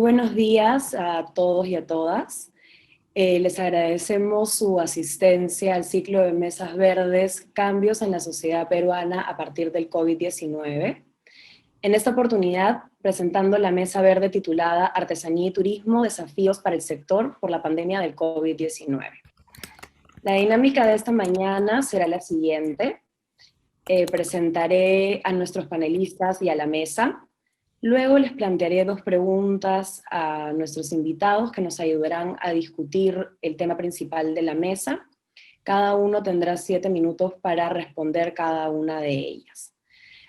buenos días a todos y a todas. Les agradecemos su asistencia al ciclo de Mesas Verdes, Cambios en la Sociedad Peruana a partir del COVID-19. En esta oportunidad, presentando la Mesa Verde titulada Artesanía y Turismo, desafíos para el sector por la pandemia del COVID-19. La dinámica de esta mañana será la siguiente. Presentaré a nuestros panelistas y a la mesa. Luego les plantearé dos preguntas a nuestros invitados que nos ayudarán a discutir el tema principal de la mesa. Cada uno tendrá 7 minutos para responder cada una de ellas.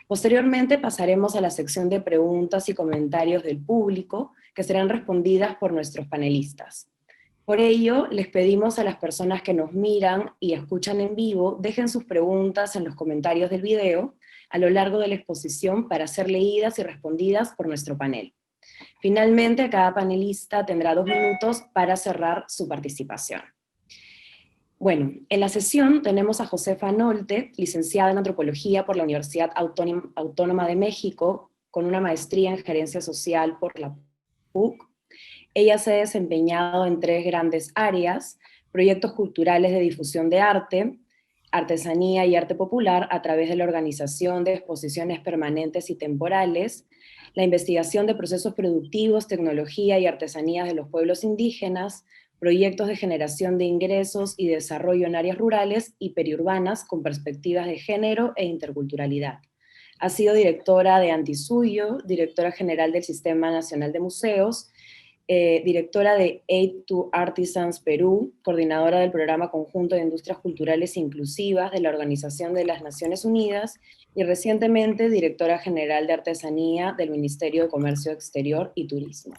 Posteriormente pasaremos a la sección de preguntas y comentarios del público que serán respondidas por nuestros panelistas. Por ello, les pedimos a las personas que nos miran y escuchan en vivo, dejen sus preguntas en los comentarios del video a lo largo de la exposición para ser leídas y respondidas por nuestro panel. Finalmente, cada panelista tendrá 2 minutos para cerrar su participación. Bueno, en la sesión tenemos a Josefa Nolte, licenciada en Antropología por la Universidad Autónoma de México, con una maestría en Gerencia Social por la PUC. Ella se ha desempeñado en 3 grandes áreas: proyectos culturales de difusión de arte, artesanía y arte popular a través de la organización de exposiciones permanentes y temporales, la investigación de procesos productivos, tecnología y artesanías de los pueblos indígenas, proyectos de generación de ingresos y desarrollo en áreas rurales y periurbanas con perspectivas de género e interculturalidad. Ha sido directora de Antisuyo, directora general del Sistema Nacional de Museos, directora de Aid to Artisans Perú, coordinadora del Programa Conjunto de Industrias Culturales Inclusivas de la Organización de las Naciones Unidas, y recientemente directora general de Artesanía del Ministerio de Comercio Exterior y Turismo.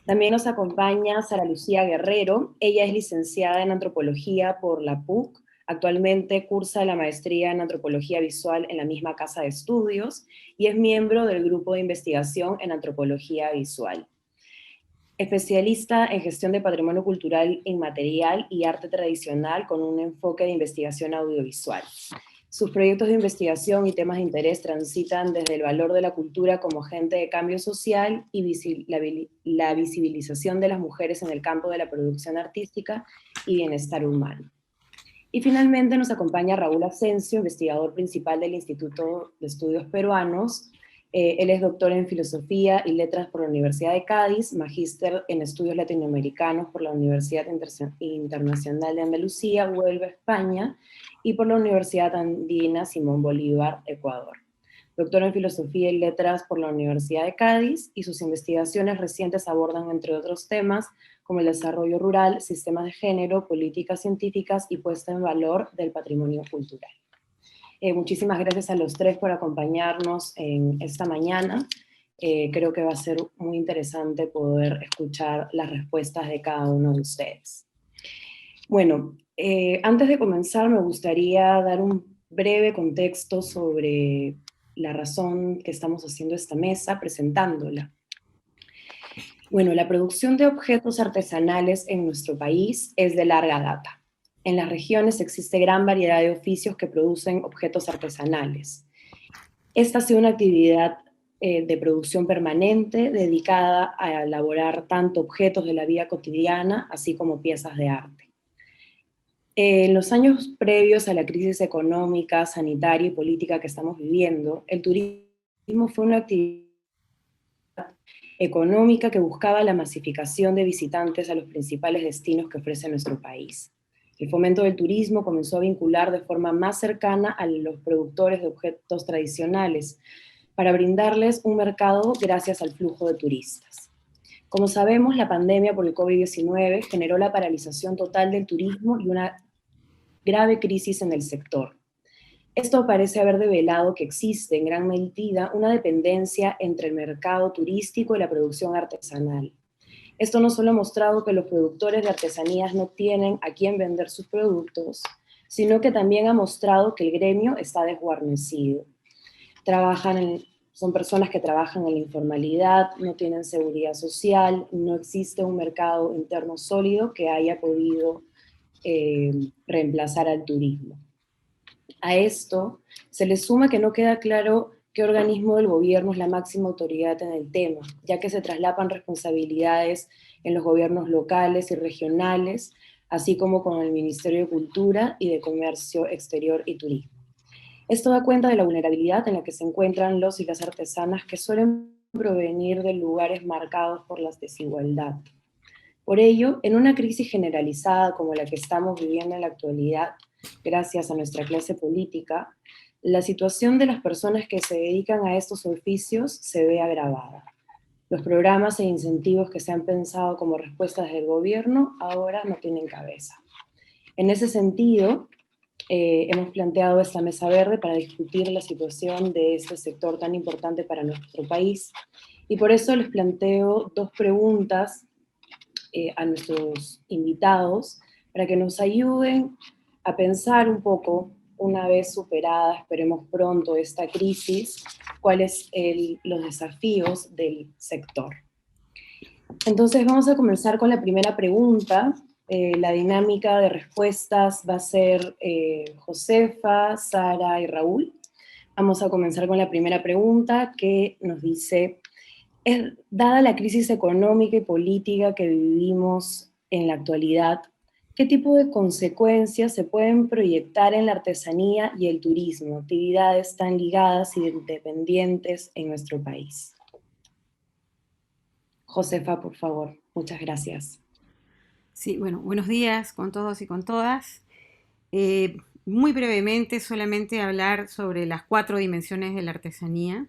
También nos acompaña Sara Lucía Guerrero. Ella es licenciada en Antropología por la PUC, actualmente cursa la maestría en Antropología Visual en la misma casa de estudios, y es miembro del grupo de investigación en Antropología Visual. Especialista en gestión de patrimonio cultural inmaterial y arte tradicional con un enfoque de investigación audiovisual. Sus proyectos de investigación y temas de interés transitan desde el valor de la cultura como agente de cambio social y la visibilización de las mujeres en el campo de la producción artística y bienestar humano. Y finalmente nos acompaña Raúl Asensio, investigador principal del Instituto de Estudios Peruanos. Él es doctor en Filosofía y Letras por la Universidad de Cádiz, magíster en Estudios Latinoamericanos por la Universidad Internacional de Andalucía, Huelva, España, y por la Universidad Andina Simón Bolívar, Ecuador. Doctor en Filosofía y Letras por la Universidad de Cádiz, y sus investigaciones recientes abordan, entre otros temas, como el desarrollo rural, sistemas de género, políticas científicas y puesta en valor del patrimonio cultural. Muchísimas gracias a los 3 por acompañarnos en esta mañana. Creo que va a ser muy interesante poder escuchar las respuestas de cada uno de ustedes. Bueno, antes de comenzar me gustaría dar un breve contexto sobre la razón que estamos haciendo esta mesa, presentándola. Bueno, la producción de objetos artesanales en nuestro país es de larga data. En las regiones existe gran variedad de oficios que producen objetos artesanales. Esta ha sido una actividad de producción permanente dedicada a elaborar tanto objetos de la vida cotidiana, así como piezas de arte. En los años previos a la crisis económica, sanitaria y política que estamos viviendo, el turismo fue una actividad económica que buscaba la masificación de visitantes a los principales destinos que ofrece nuestro país. El fomento del turismo comenzó a vincular de forma más cercana a los productores de objetos tradicionales para brindarles un mercado gracias al flujo de turistas. Como sabemos, la pandemia por el COVID-19 generó la paralización total del turismo y una grave crisis en el sector. Esto parece haber develado que existe en gran medida una dependencia entre el mercado turístico y la producción artesanal. Esto no solo ha mostrado que los productores de artesanías no tienen a quién vender sus productos, sino que también ha mostrado que el gremio está desguarnecido. Son personas que trabajan en la informalidad, no tienen seguridad social, no existe un mercado interno sólido que haya podido reemplazar al turismo. A esto se le suma que no queda claro qué organismo del gobierno es la máxima autoridad en el tema, ya que se traslapan responsabilidades en los gobiernos locales y regionales, así como con el Ministerio de Cultura y de Comercio Exterior y Turismo. Esto da cuenta de la vulnerabilidad en la que se encuentran los y las artesanas que suelen provenir de lugares marcados por la desigualdad. Por ello, en una crisis generalizada como la que estamos viviendo en la actualidad, gracias a nuestra clase política, la situación de las personas que se dedican a estos oficios se ve agravada. Los programas e incentivos que se han pensado como respuestas del gobierno ahora no tienen cabeza. En ese sentido, hemos planteado esta mesa verde para discutir la situación de este sector tan importante para nuestro país. Y por eso les planteo dos preguntas a nuestros invitados para que nos ayuden a pensar un poco, una vez superada, esperemos pronto, esta crisis, cuáles los desafíos del sector. Entonces vamos a comenzar con la primera pregunta. La dinámica de respuestas va a ser Josefa, Sara y Raúl. Vamos a comenzar con la primera pregunta que nos dice: dada la crisis económica y política que vivimos en la actualidad, ¿qué tipo de consecuencias se pueden proyectar en la artesanía y el turismo, actividades tan ligadas y dependientes en nuestro país? Josefa, por favor. Muchas gracias. Sí, bueno, buenos días con todos y con todas. Muy brevemente, solamente hablar sobre las 4 dimensiones de la artesanía,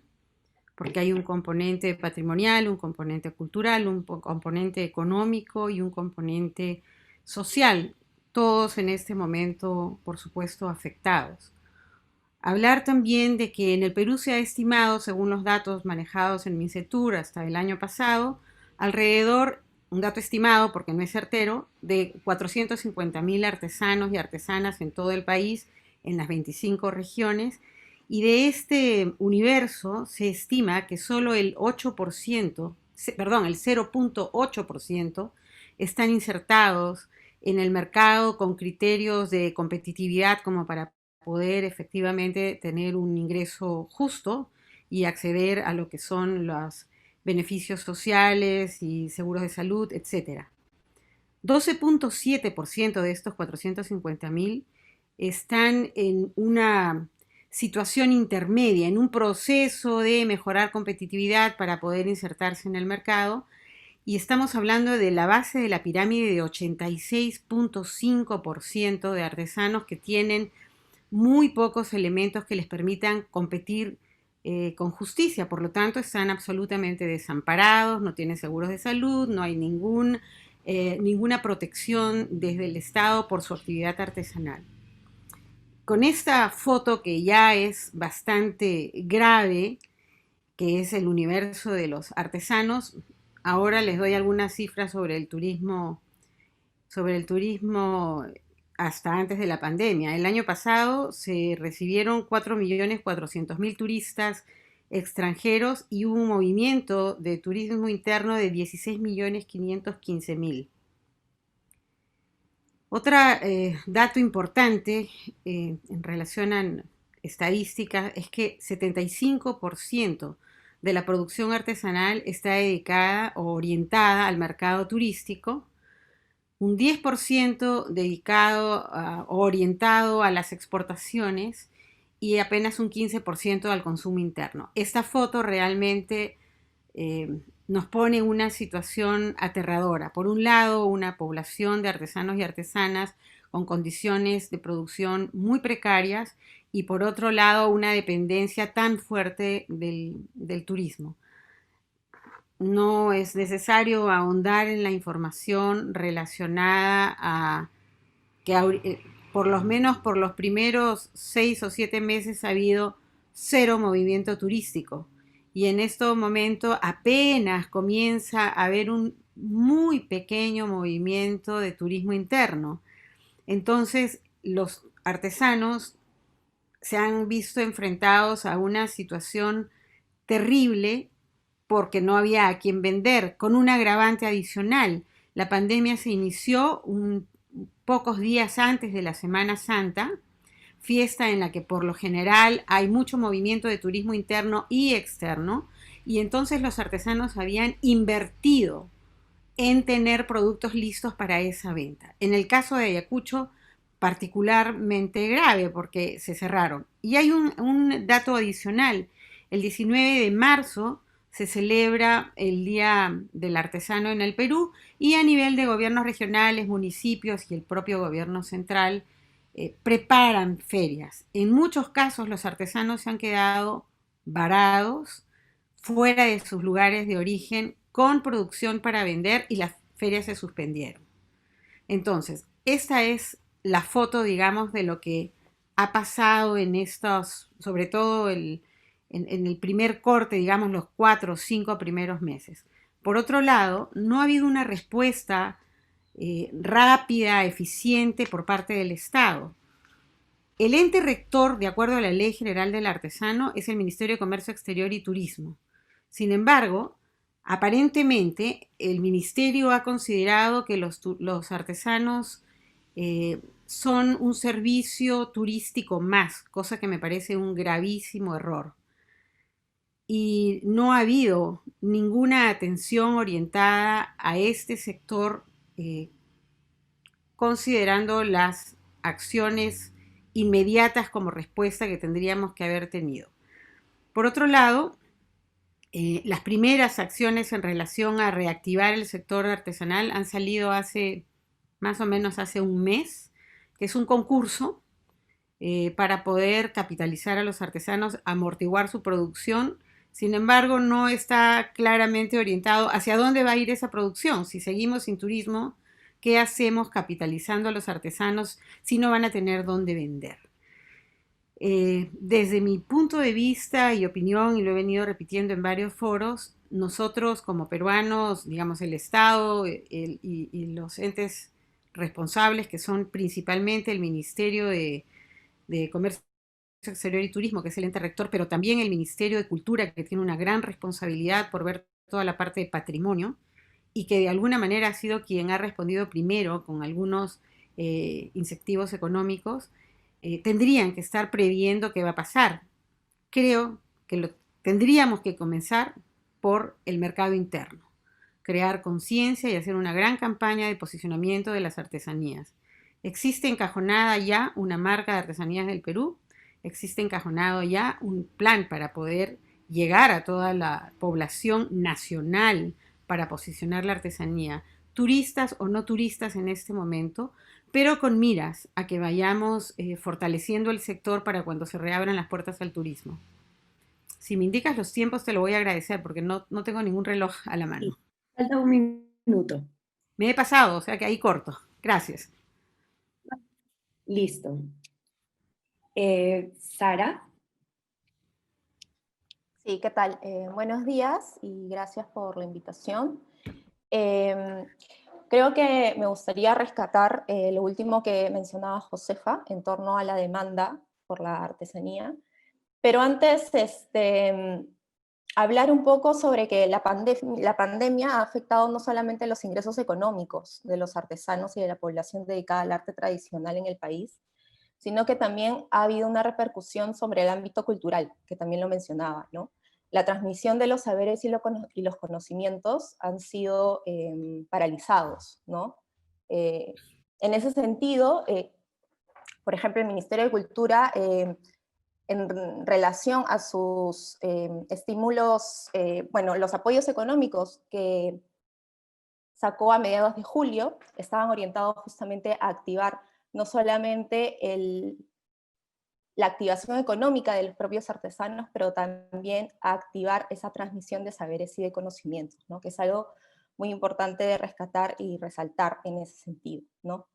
porque hay un componente patrimonial, un componente cultural, un componente económico y un componente social, todos en este momento, por supuesto, afectados. Hablar también de que en el Perú se ha estimado, según los datos manejados en MINCETUR hasta el año pasado, alrededor, un dato estimado porque no es certero, de 450.000 artesanos y artesanas en todo el país, en las 25 regiones, y de este universo se estima que solo el 8%, perdón, el 0.8% están insertados en el mercado con criterios de competitividad como para poder efectivamente tener un ingreso justo y acceder a lo que son los beneficios sociales y seguros de salud, etc. 12.7% de estos 450.000 están en una situación intermedia, en un proceso de mejorar competitividad para poder insertarse en el mercado, y estamos hablando de la base de la pirámide de 86.5% de artesanos que tienen muy pocos elementos que les permitan competir con justicia. Por lo tanto, están absolutamente desamparados, no tienen seguros de salud, no hay ninguna protección desde el Estado por su actividad artesanal. Con esta foto que ya es bastante grave, que es el universo de los artesanos, ahora les doy algunas cifras sobre el turismo hasta antes de la pandemia. El año pasado se recibieron 4.400.000 turistas extranjeros y hubo un movimiento de turismo interno de 16.515.000. Otro dato importante en relación a estadísticas es que 75% de la producción artesanal está dedicada o orientada al mercado turístico, un 10% dedicado o orientado a las exportaciones y apenas un 15% al consumo interno. Esta foto realmente nos pone en una situación aterradora. Por un lado, una población de artesanos y artesanas con condiciones de producción muy precarias, y por otro lado, una dependencia tan fuerte del turismo. No es necesario ahondar en la información relacionada a que por lo menos por los primeros 6 o 7 meses ha habido cero movimiento turístico, y en este momento apenas comienza a haber un muy pequeño movimiento de turismo interno. Entonces los artesanos se han visto enfrentados a una situación terrible porque no había a quien vender, con un agravante adicional. La pandemia se inició pocos días antes de la Semana Santa. fiesta en la que por lo general hay mucho movimiento de turismo interno y externo, y entonces los artesanos habían invertido en tener productos listos para esa venta. En el caso de Ayacucho, particularmente grave porque se cerraron. Y hay un dato adicional. El 19 de marzo se celebra el Día del Artesano en el Perú y a nivel de gobiernos regionales, municipios y el propio gobierno central preparan ferias. En muchos casos los artesanos se han quedado varados fuera de sus lugares de origen con producción para vender y las ferias se suspendieron. Entonces, esta es la foto, digamos, de lo que ha pasado en estos, sobre todo en el primer corte, digamos, los 4 o 5 primeros meses. Por otro lado, no ha habido una respuesta rápida, eficiente por parte del Estado. El ente rector, de acuerdo a la Ley General del Artesano, es el Ministerio de Comercio Exterior y Turismo. Sin embargo, aparentemente el ministerio ha considerado que los artesanos son un servicio turístico más, cosa que me parece un gravísimo error. Y no ha habido ninguna atención orientada a este sector considerando las acciones inmediatas como respuesta que tendríamos que haber tenido. Por otro lado, las primeras acciones en relación a reactivar el sector artesanal han salido hace más o menos hace un mes, que es un concurso para poder capitalizar a los artesanos, amortiguar su producción. Sin embargo, no está claramente orientado hacia dónde va a ir esa producción. Si seguimos sin turismo, ¿qué hacemos capitalizando a los artesanos si no van a tener dónde vender? Desde mi punto de vista y opinión, y lo he venido repitiendo en varios foros, nosotros como peruanos, digamos el Estado y los entes responsables, que son principalmente el Ministerio de Comercio Exterior y Turismo, que es el ente rector, pero también el Ministerio de Cultura, que tiene una gran responsabilidad por ver toda la parte de patrimonio, y que de alguna manera ha sido quien ha respondido primero con algunos incentivos económicos, tendrían que estar previendo qué va a pasar. Creo que tendríamos que comenzar por el mercado interno, crear conciencia y hacer una gran campaña de posicionamiento de las artesanías. Existe encajonada ya una marca de artesanías del Perú, existe encajonado ya un plan para poder llegar a toda la población nacional para posicionar la artesanía, turistas o no turistas en este momento, pero con miras a que vayamos fortaleciendo el sector para cuando se reabran las puertas al turismo. Si me indicas los tiempos te lo voy a agradecer porque no tengo ningún reloj a la mano. Falta un minuto. Me he pasado, o sea que ahí corto. Gracias. Listo. Sara. Sí, ¿qué tal? Buenos días y gracias por la invitación. Creo que me gustaría rescatar lo último que mencionaba Josefa en torno a la demanda por la artesanía, pero antes hablar un poco sobre que la pandemia ha afectado no solamente los ingresos económicos de los artesanos y de la población dedicada al arte tradicional en el país, sino que también ha habido una repercusión sobre el ámbito cultural, que también lo mencionaba, ¿no? La transmisión de los saberes y los conocimientos han sido paralizados, ¿no? En ese sentido, por ejemplo, el Ministerio de Cultura, en relación a sus estímulos, bueno, los apoyos económicos que sacó a mediados de julio, estaban orientados justamente a activar no solamente la activación económica de los propios artesanos, pero también a activar esa transmisión de saberes y de conocimientos, ¿no? Que es algo muy importante de rescatar y resaltar en ese sentido, ¿no?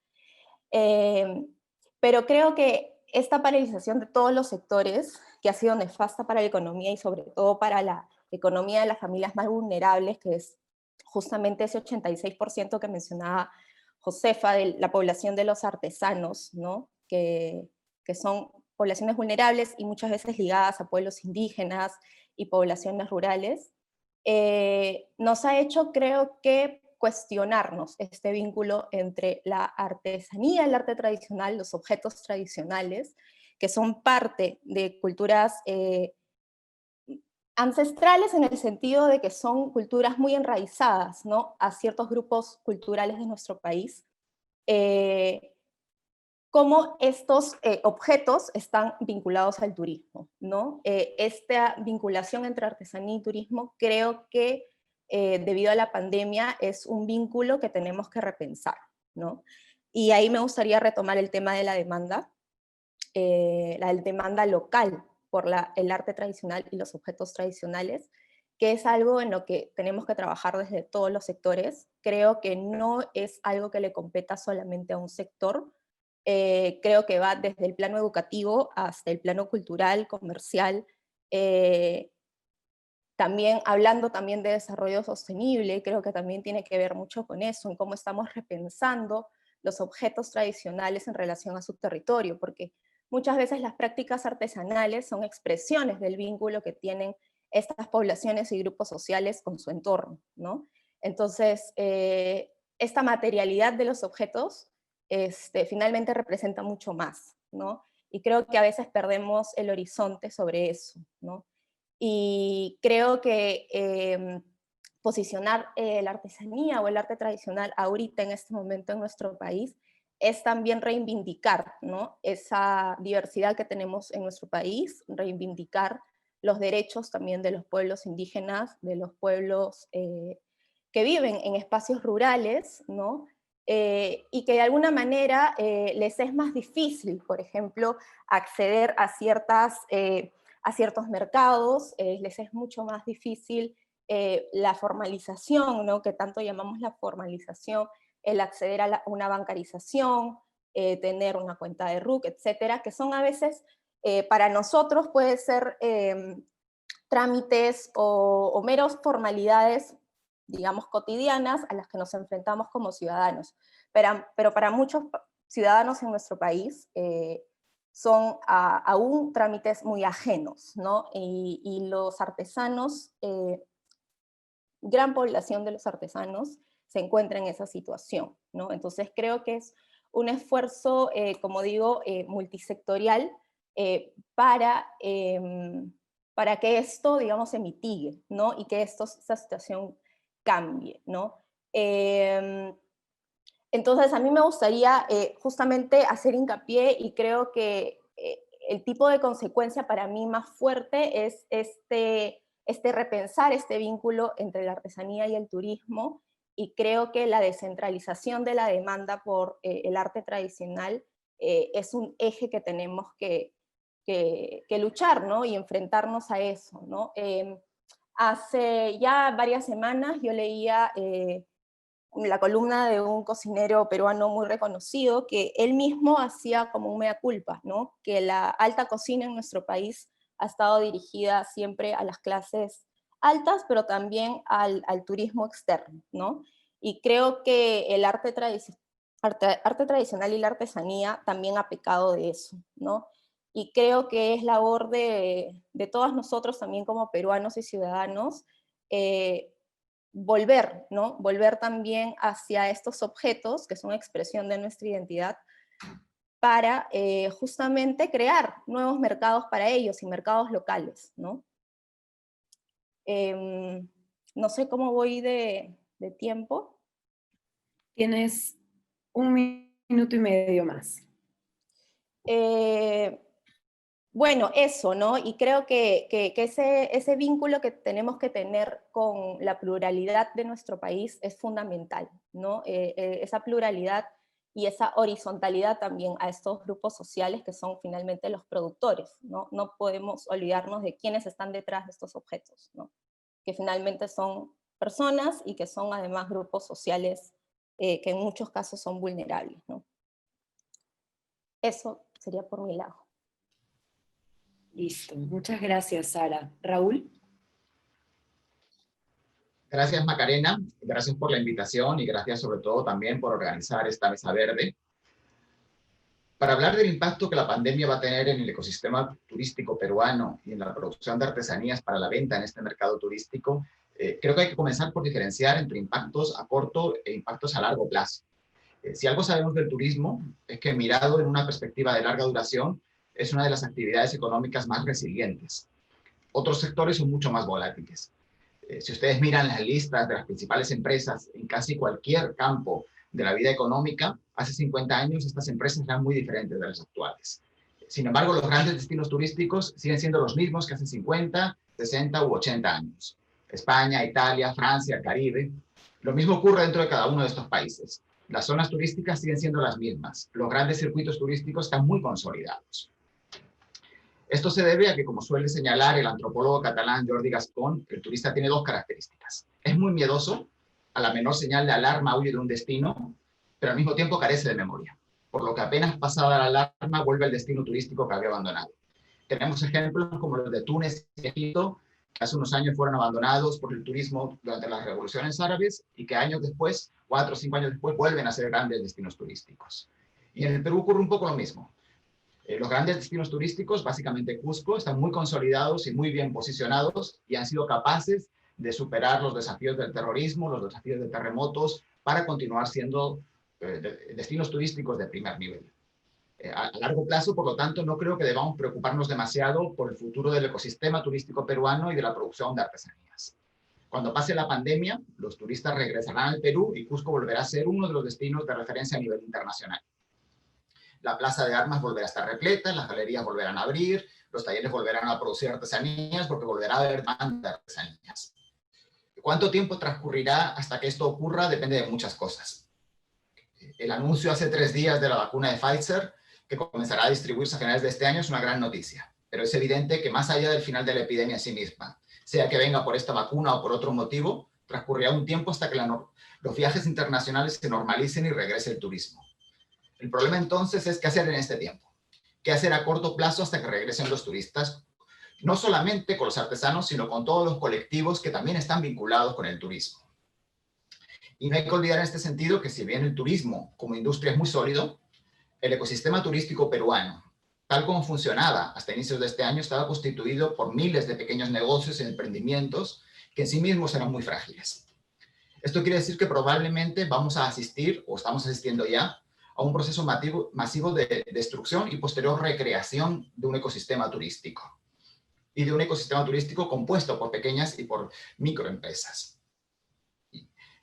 Pero creo que esta paralización de todos los sectores, que ha sido nefasta para la economía y sobre todo para la economía de las familias más vulnerables, que es justamente ese 86% que mencionaba Josefa, de la población de los artesanos, ¿no? Que son poblaciones vulnerables y muchas veces ligadas a pueblos indígenas y poblaciones rurales, nos ha hecho, creo que, cuestionarnos este vínculo entre la artesanía, el arte tradicional, los objetos tradicionales, que son parte de culturas ancestrales en el sentido de que son culturas muy enraizadas, ¿no?, a ciertos grupos culturales de nuestro país, cómo estos objetos están vinculados al turismo, ¿no? Esta vinculación entre artesanía y turismo creo que debido a la pandemia es un vínculo que tenemos que repensar, ¿no? Y ahí me gustaría retomar el tema de la demanda local por el arte tradicional y los objetos tradicionales, que es algo en lo que tenemos que trabajar desde todos los sectores. Creo que no es algo que le competa solamente a un sector, creo que va desde el plano educativo hasta el plano cultural, comercial, también hablando también de desarrollo sostenible, creo que también tiene que ver mucho con eso, en cómo estamos repensando los objetos tradicionales en relación a su territorio, porque muchas veces las prácticas artesanales son expresiones del vínculo que tienen estas poblaciones y grupos sociales con su entorno, ¿no? Entonces, esta materialidad de los objetos finalmente representa mucho más, ¿no? Y creo que a veces perdemos el horizonte sobre eso, ¿no? Y creo que posicionar la artesanía o el arte tradicional ahorita en este momento en nuestro país es también reivindicar, ¿no?, esa diversidad que tenemos en nuestro país, reivindicar los derechos también de los pueblos indígenas, de los pueblos que viven en espacios rurales, ¿no? Y que de alguna manera les es más difícil, por ejemplo, acceder a ciertos mercados, les es mucho más difícil la formalización, ¿no?, que tanto llamamos la formalización, el acceder a una bancarización, tener una cuenta de RUC, etcétera, que son a veces, para nosotros puede ser trámites o meros formalidades, digamos, cotidianas a las que nos enfrentamos como ciudadanos. Pero para muchos ciudadanos en nuestro país son aún trámites muy ajenos, ¿no? Y los artesanos, gran población de los artesanos se encuentra en esa situación, ¿no? Entonces creo que es un esfuerzo, como digo, multisectorial para que esto, digamos, se mitigue, ¿no? Y que esta situación cambie, ¿no? Entonces a mí me gustaría justamente hacer hincapié, y creo que el tipo de consecuencia para mí más fuerte es repensar este vínculo entre la artesanía y el turismo, y creo que la descentralización de la demanda por el arte tradicional es un eje que tenemos que luchar, ¿no?, y enfrentarnos a eso, ¿no? Hace ya varias semanas yo leía la columna de un cocinero peruano muy reconocido, que él mismo hacía como un mea culpa, ¿no?, que la alta cocina en nuestro país ha estado dirigida siempre a las clases altas, pero también al turismo externo, ¿no? Y creo que el arte tradicional y la artesanía también ha pecado de eso, ¿no? Y creo que es labor de todos nosotros también como peruanos y ciudadanos volver, ¿no? Volver también hacia estos objetos que son expresión de nuestra identidad para justamente crear nuevos mercados para ellos y mercados locales, ¿no? No sé cómo voy de tiempo. Tienes un minuto y medio más. Bueno, eso, ¿no? Y creo que ese vínculo que tenemos que tener con la pluralidad de nuestro país es fundamental, ¿no? Esa pluralidad y esa horizontalidad también a estos grupos sociales que son finalmente los productores, ¿no? No podemos olvidarnos de quiénes están detrás de estos objetos, ¿no?, que finalmente son personas y que son además grupos sociales que en muchos casos son vulnerables, ¿no? Eso sería por mi lado. Listo, muchas gracias, Sara. Raúl. Gracias, Macarena. Gracias por la invitación y gracias sobre todo también por organizar esta mesa verde. Para hablar del impacto que la pandemia va a tener en el ecosistema turístico peruano y en la producción de artesanías para la venta en este mercado turístico, creo que hay que comenzar por diferenciar entre impactos a corto e impactos a largo plazo. Si algo sabemos del turismo es que mirado en una perspectiva de larga duración, es una de las actividades económicas más resilientes. Otros sectores son mucho más volátiles. Si ustedes miran las listas de las principales empresas en casi cualquier campo de la vida económica, hace 50 años estas empresas eran muy diferentes de las actuales. Sin embargo, los grandes destinos turísticos siguen siendo los mismos que hace 50, 60 u 80 años. España, Italia, Francia, el Caribe. Lo mismo ocurre dentro de cada uno de estos países. Las zonas turísticas siguen siendo las mismas. Los grandes circuitos turísticos están muy consolidados. Esto se debe a que, como suele señalar el antropólogo catalán Jordi Gascón, el turista tiene dos características. Es muy miedoso, a la menor señal de alarma huye de un destino, pero al mismo tiempo carece de memoria, por lo que apenas pasada la alarma vuelve al destino turístico que había abandonado. Tenemos ejemplos como los de Túnez y Egipto, que hace unos años fueron abandonados por el turismo durante las revoluciones árabes y que años después, 4 o 5 años después, vuelven a ser grandes destinos turísticos. Y en el Perú ocurre un poco lo mismo. Los grandes destinos turísticos, básicamente Cusco, están muy consolidados y muy bien posicionados y han sido capaces de superar los desafíos del terrorismo, los desafíos de terremotos, para continuar siendo destinos turísticos de primer nivel. A largo plazo, por lo tanto, no creo que debamos preocuparnos demasiado por el futuro del ecosistema turístico peruano y de la producción de artesanías. Cuando pase la pandemia, los turistas regresarán al Perú y Cusco volverá a ser uno de los destinos de referencia a nivel internacional. La plaza de armas volverá a estar repleta, las galerías volverán a abrir, los talleres volverán a producir artesanías porque volverá a haber demanda de artesanías. ¿Cuánto tiempo transcurrirá hasta que esto ocurra? Depende de muchas cosas. El anuncio hace 3 días de la vacuna de Pfizer, que comenzará a distribuirse a finales de este año, es una gran noticia. Pero es evidente que más allá del final de la epidemia en sí misma, sea que venga por esta vacuna o por otro motivo, transcurrirá un tiempo hasta que los viajes internacionales se normalicen y regrese el turismo. El problema entonces es qué hacer en este tiempo. ¿Qué hacer a corto plazo hasta que regresen los turistas? No solamente con los artesanos, sino con todos los colectivos que también están vinculados con el turismo. Y no hay que olvidar en este sentido que si bien el turismo como industria es muy sólido, el ecosistema turístico peruano, tal como funcionaba hasta inicios de este año, estaba constituido por miles de pequeños negocios y emprendimientos que en sí mismos eran muy frágiles. Esto quiere decir que probablemente vamos a asistir, o estamos asistiendo ya, a un proceso masivo de destrucción y posterior recreación de un ecosistema turístico. Y de un ecosistema turístico compuesto por pequeñas y por microempresas.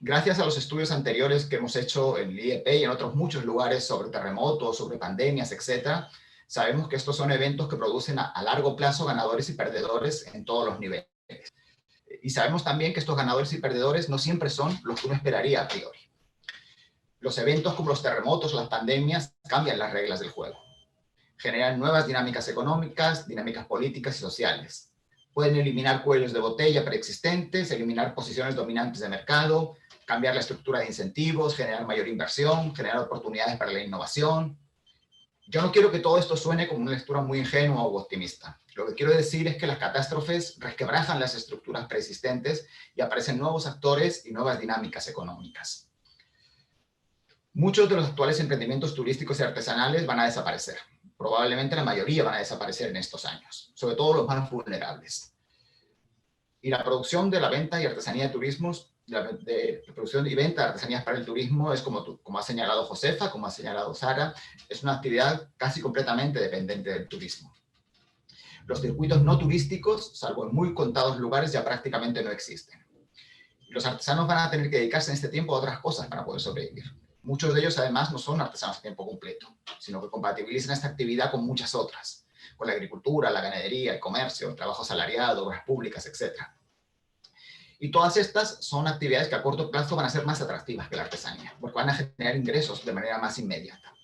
Gracias a los estudios anteriores que hemos hecho en el IEP y en otros muchos lugares sobre terremotos, sobre pandemias, etc., sabemos que estos son eventos que producen a largo plazo ganadores y perdedores en todos los niveles. Y sabemos también que estos ganadores y perdedores no siempre son los que uno esperaría a priori. Los eventos como los terremotos o las pandemias cambian las reglas del juego. Generan nuevas dinámicas económicas, dinámicas políticas y sociales. Pueden eliminar cuellos de botella preexistentes, eliminar posiciones dominantes de mercado, cambiar la estructura de incentivos, generar mayor inversión, generar oportunidades para la innovación. Yo no quiero que todo esto suene como una lectura muy ingenua o optimista. Lo que quiero decir es que las catástrofes resquebrajan las estructuras preexistentes y aparecen nuevos actores y nuevas dinámicas económicas. Muchos de los actuales emprendimientos turísticos y artesanales van a desaparecer. Probablemente la mayoría van a desaparecer en estos años, sobre todo los más vulnerables. Y la producción de la venta y artesanía de turismos, de producción y venta de artesanías para el turismo es como ha señalado Josefa, como ha señalado Sara, es una actividad casi completamente dependiente del turismo. Los circuitos no turísticos, salvo en muy contados lugares, ya prácticamente no existen. Los artesanos van a tener que dedicarse en este tiempo a otras cosas para poder sobrevivir. Muchos de ellos, además, no son artesanos a tiempo completo, sino que compatibilizan esta actividad con muchas otras, con la agricultura, la ganadería, el comercio, el trabajo asalariado, obras públicas, etc. Y todas estas son actividades que a corto plazo van a ser más atractivas que la artesanía, porque van a generar ingresos de manera más inmediata.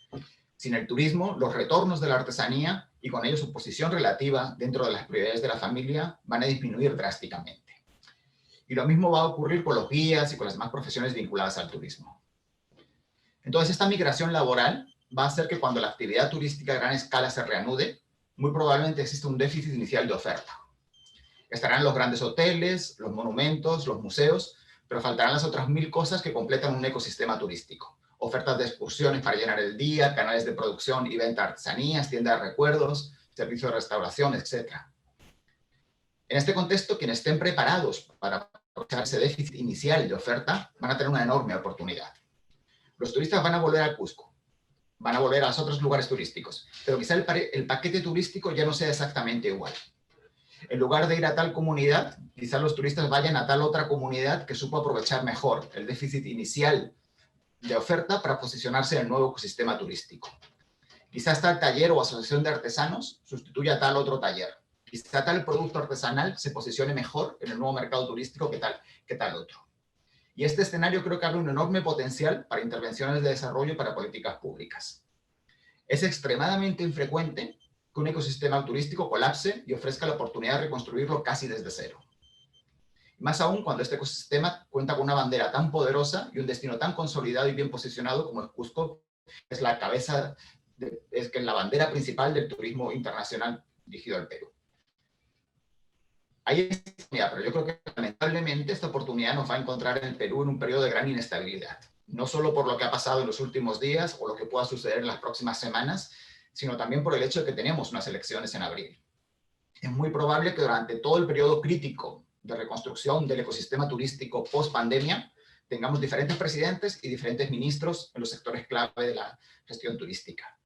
Sin el turismo, los retornos de la artesanía y con ello su posición relativa dentro de las prioridades de la familia van a disminuir drásticamente. Y lo mismo va a ocurrir con los guías y con las demás profesiones vinculadas al turismo. Entonces, esta migración laboral va a hacer que cuando la actividad turística a gran escala se reanude, muy probablemente exista un déficit inicial de oferta. Estarán los grandes hoteles, los monumentos, los museos, pero faltarán las otras 1000 cosas que completan un ecosistema turístico. Ofertas de excursiones para llenar el día, canales de producción y venta de artesanías, tiendas de recuerdos, servicios de restauración, etc. En este contexto, quienes estén preparados para aprovechar ese déficit inicial de oferta van a tener una enorme oportunidad. Los turistas van a volver al Cusco, van a volver a los otros lugares turísticos, pero quizá el paquete turístico ya no sea exactamente igual. En lugar de ir a tal comunidad, quizá los turistas vayan a tal otra comunidad que supo aprovechar mejor el déficit inicial de oferta para posicionarse en el nuevo ecosistema turístico. Quizás tal taller o asociación de artesanos sustituya a tal otro taller. Quizá tal producto artesanal se posicione mejor en el nuevo mercado turístico que tal otro. Y este escenario creo que abre un enorme potencial para intervenciones de desarrollo y para políticas públicas. Es extremadamente infrecuente que un ecosistema turístico colapse y ofrezca la oportunidad de reconstruirlo casi desde cero. Más aún cuando este ecosistema cuenta con una bandera tan poderosa y un destino tan consolidado y bien posicionado como es Cusco, que es la cabeza, es la bandera principal del turismo internacional dirigido al Perú. Hay esta oportunidad, pero yo creo que lamentablemente esta oportunidad nos va a encontrar en el Perú en un periodo de gran inestabilidad. No solo por lo que ha pasado en los últimos días o lo que pueda suceder en las próximas semanas, sino también por el hecho de que tenemos unas elecciones en abril. Es muy probable que durante todo el periodo crítico de reconstrucción del ecosistema turístico post-pandemia tengamos diferentes presidentes y diferentes ministros en los sectores clave de la gestión turística.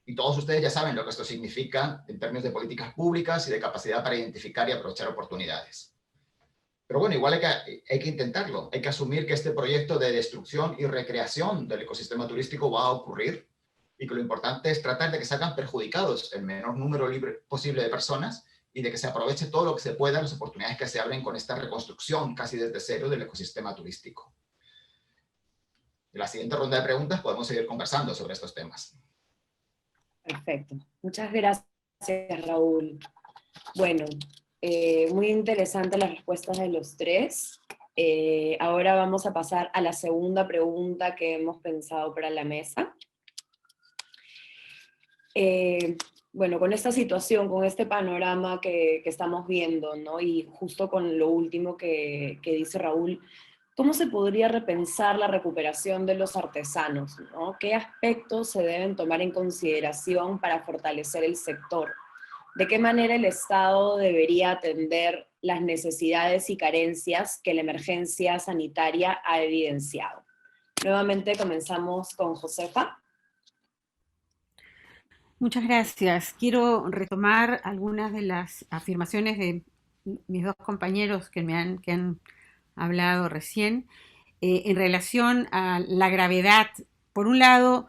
Y todos ustedes ya saben lo que esto significa en términos de políticas públicas y de capacidad para identificar y aprovechar oportunidades. Pero bueno, igual hay que intentarlo. Hay que asumir que este proyecto de destrucción y recreación del ecosistema turístico va a ocurrir y que lo importante es tratar de que salgan perjudicados el menor número posible de personas y de que se aproveche todo lo que se pueda, las oportunidades que se abren con esta reconstrucción casi desde cero del ecosistema turístico. En la siguiente ronda de preguntas podemos seguir conversando sobre estos temas. Perfecto. Muchas gracias, Raúl. Bueno, muy interesantes las respuestas de los tres. Ahora vamos a pasar a la segunda pregunta que hemos pensado para la mesa. Bueno, con esta situación, con este panorama que estamos viendo, ¿no? Y justo con lo último que dice Raúl, ¿cómo se podría repensar la recuperación de los artesanos, ¿no? ¿Qué aspectos se deben tomar en consideración para fortalecer el sector? ¿De qué manera el Estado debería atender las necesidades y carencias que la emergencia sanitaria ha evidenciado? Nuevamente comenzamos con Josefa. Muchas gracias. Quiero retomar algunas de las afirmaciones de mis dos compañeros que han hablado recién, en relación a la gravedad. Por un lado,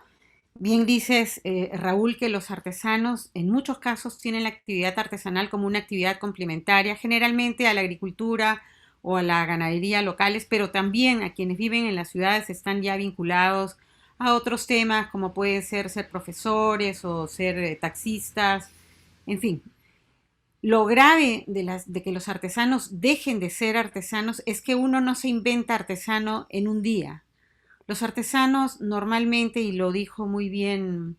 bien dices, Raúl, que los artesanos en muchos casos tienen la actividad artesanal como una actividad complementaria, generalmente a la agricultura o a la ganadería locales, pero también a quienes viven en las ciudades están ya vinculados a otros temas como pueden ser profesores o ser taxistas, en fin. Lo grave de que los artesanos dejen de ser artesanos es que uno no se inventa artesano en un día. Los artesanos normalmente, y lo dijo muy bien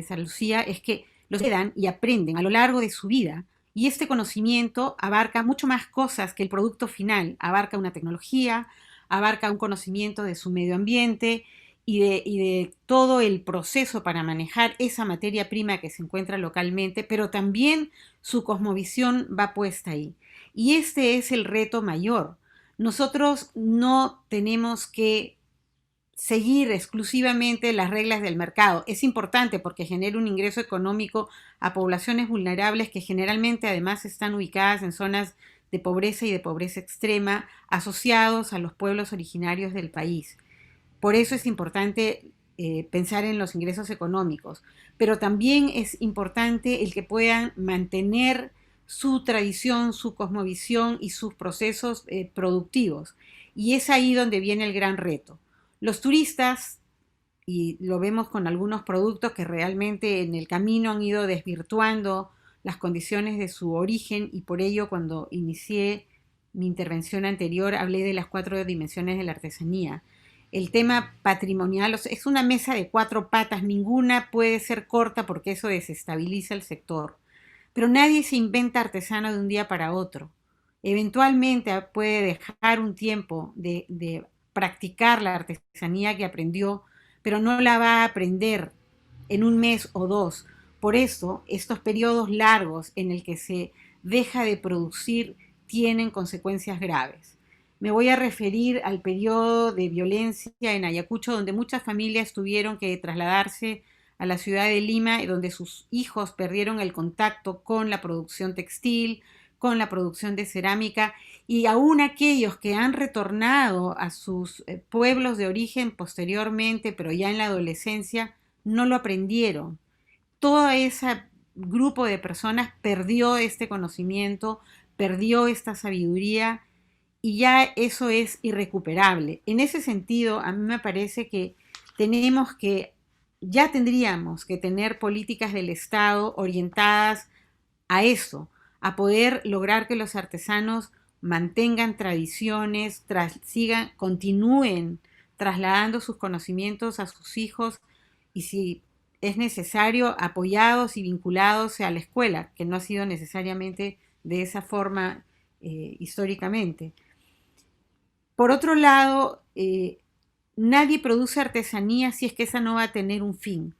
Sara Lucía, es que los dan y aprenden a lo largo de su vida. Y este conocimiento abarca mucho más cosas que el producto final. Abarca una tecnología, abarca un conocimiento de su medio ambiente y de todo el proceso para manejar esa materia prima que se encuentra localmente, pero también su cosmovisión va puesta ahí. Y este es el reto mayor. Nosotros no tenemos que seguir exclusivamente las reglas del mercado. Es importante porque genera un ingreso económico a poblaciones vulnerables que generalmente además están ubicadas en zonas de pobreza y de pobreza extrema, asociados a los pueblos originarios del país. Por eso es importante pensar en los ingresos económicos, pero también es importante el que puedan mantener su tradición, su cosmovisión y sus procesos productivos. Y es ahí donde viene el gran reto. Los turistas, y lo vemos con algunos productos que realmente en el camino han ido desvirtuando las condiciones de su origen, y por ello cuando inicié mi intervención anterior hablé de las 4 dimensiones de la artesanía. El tema patrimonial es una mesa de 4 patas, ninguna puede ser corta porque eso desestabiliza el sector. Pero nadie se inventa artesano de un día para otro. Eventualmente puede dejar un tiempo de practicar la artesanía que aprendió, pero no la va a aprender en un mes o 2. Por eso, estos periodos largos en el que se deja de producir tienen consecuencias graves. Me voy a referir al periodo de violencia en Ayacucho, donde muchas familias tuvieron que trasladarse a la ciudad de Lima, y donde sus hijos perdieron el contacto con la producción textil, con la producción de cerámica, y aún aquellos que han retornado a sus pueblos de origen posteriormente, pero ya en la adolescencia, no lo aprendieron. Todo ese grupo de personas perdió este conocimiento, perdió esta sabiduría, y ya eso es irrecuperable. En ese sentido, a mí me parece que ya tendríamos que tener políticas del Estado orientadas a eso, a poder lograr que los artesanos mantengan tradiciones, continúen trasladando sus conocimientos a sus hijos, y si es necesario, apoyados y vinculados a la escuela, que no ha sido necesariamente de esa forma históricamente. Por otro lado, nadie produce artesanía si es que esa no va a tener un fin.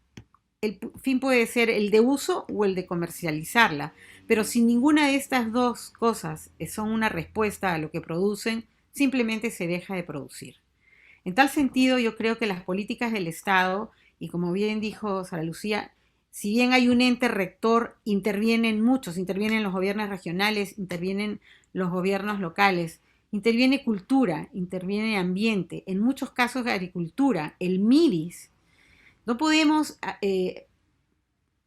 El fin puede ser el de uso o el de comercializarla, pero si ninguna de estas dos cosas son una respuesta a lo que producen, simplemente se deja de producir. En tal sentido, yo creo que las políticas del Estado, y como bien dijo Sara Lucía, si bien hay un ente rector, intervienen muchos, intervienen los gobiernos regionales, intervienen los gobiernos locales, interviene cultura, interviene ambiente, en muchos casos agricultura, el MIDIS. No podemos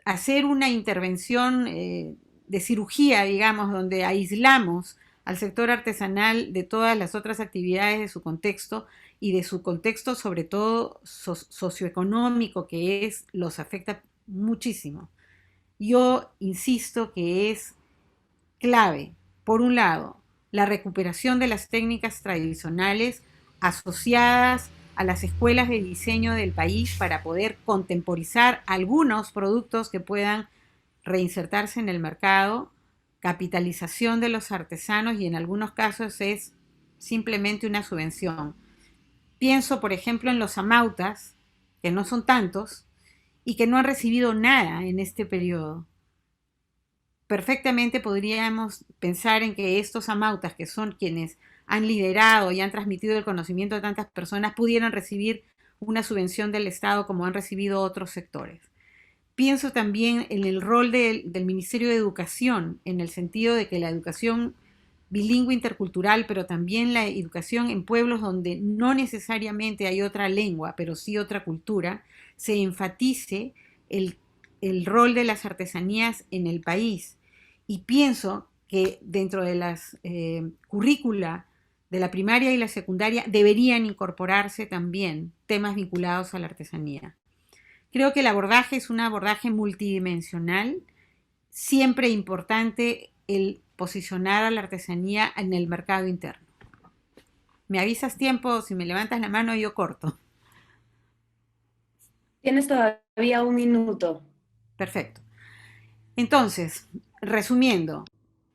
hacer una intervención de cirugía, digamos, donde aislamos al sector artesanal de todas las otras actividades de su contexto, y de su contexto sobre todo socioeconómico, que los afecta muchísimo. Yo insisto que es clave, por un lado, la recuperación de las técnicas tradicionales asociadas a las escuelas de diseño del país para poder contemporizar algunos productos que puedan reinsertarse en el mercado, capitalización de los artesanos, y en algunos casos es simplemente una subvención. Pienso, por ejemplo, en los amautas, que no son tantos y que no han recibido nada en este periodo. Perfectamente podríamos pensar en que estos amautas, que son quienes han liderado y han transmitido el conocimiento a tantas personas, pudieran recibir una subvención del Estado como han recibido otros sectores. Pienso también en el rol del Ministerio de Educación, en el sentido de que la educación bilingüe intercultural, pero también la educación en pueblos donde no necesariamente hay otra lengua, pero sí otra cultura, se enfatice el rol de las artesanías en el país. Y pienso que dentro de las currícula de la primaria y la secundaria deberían incorporarse también temas vinculados a la artesanía. Creo que el abordaje es un abordaje multidimensional, siempre importante el posicionar a la artesanía en el mercado interno. ¿Me avisas tiempo? Si me levantas la mano, yo corto. Tienes todavía 1 minuto. Perfecto. Entonces, resumiendo,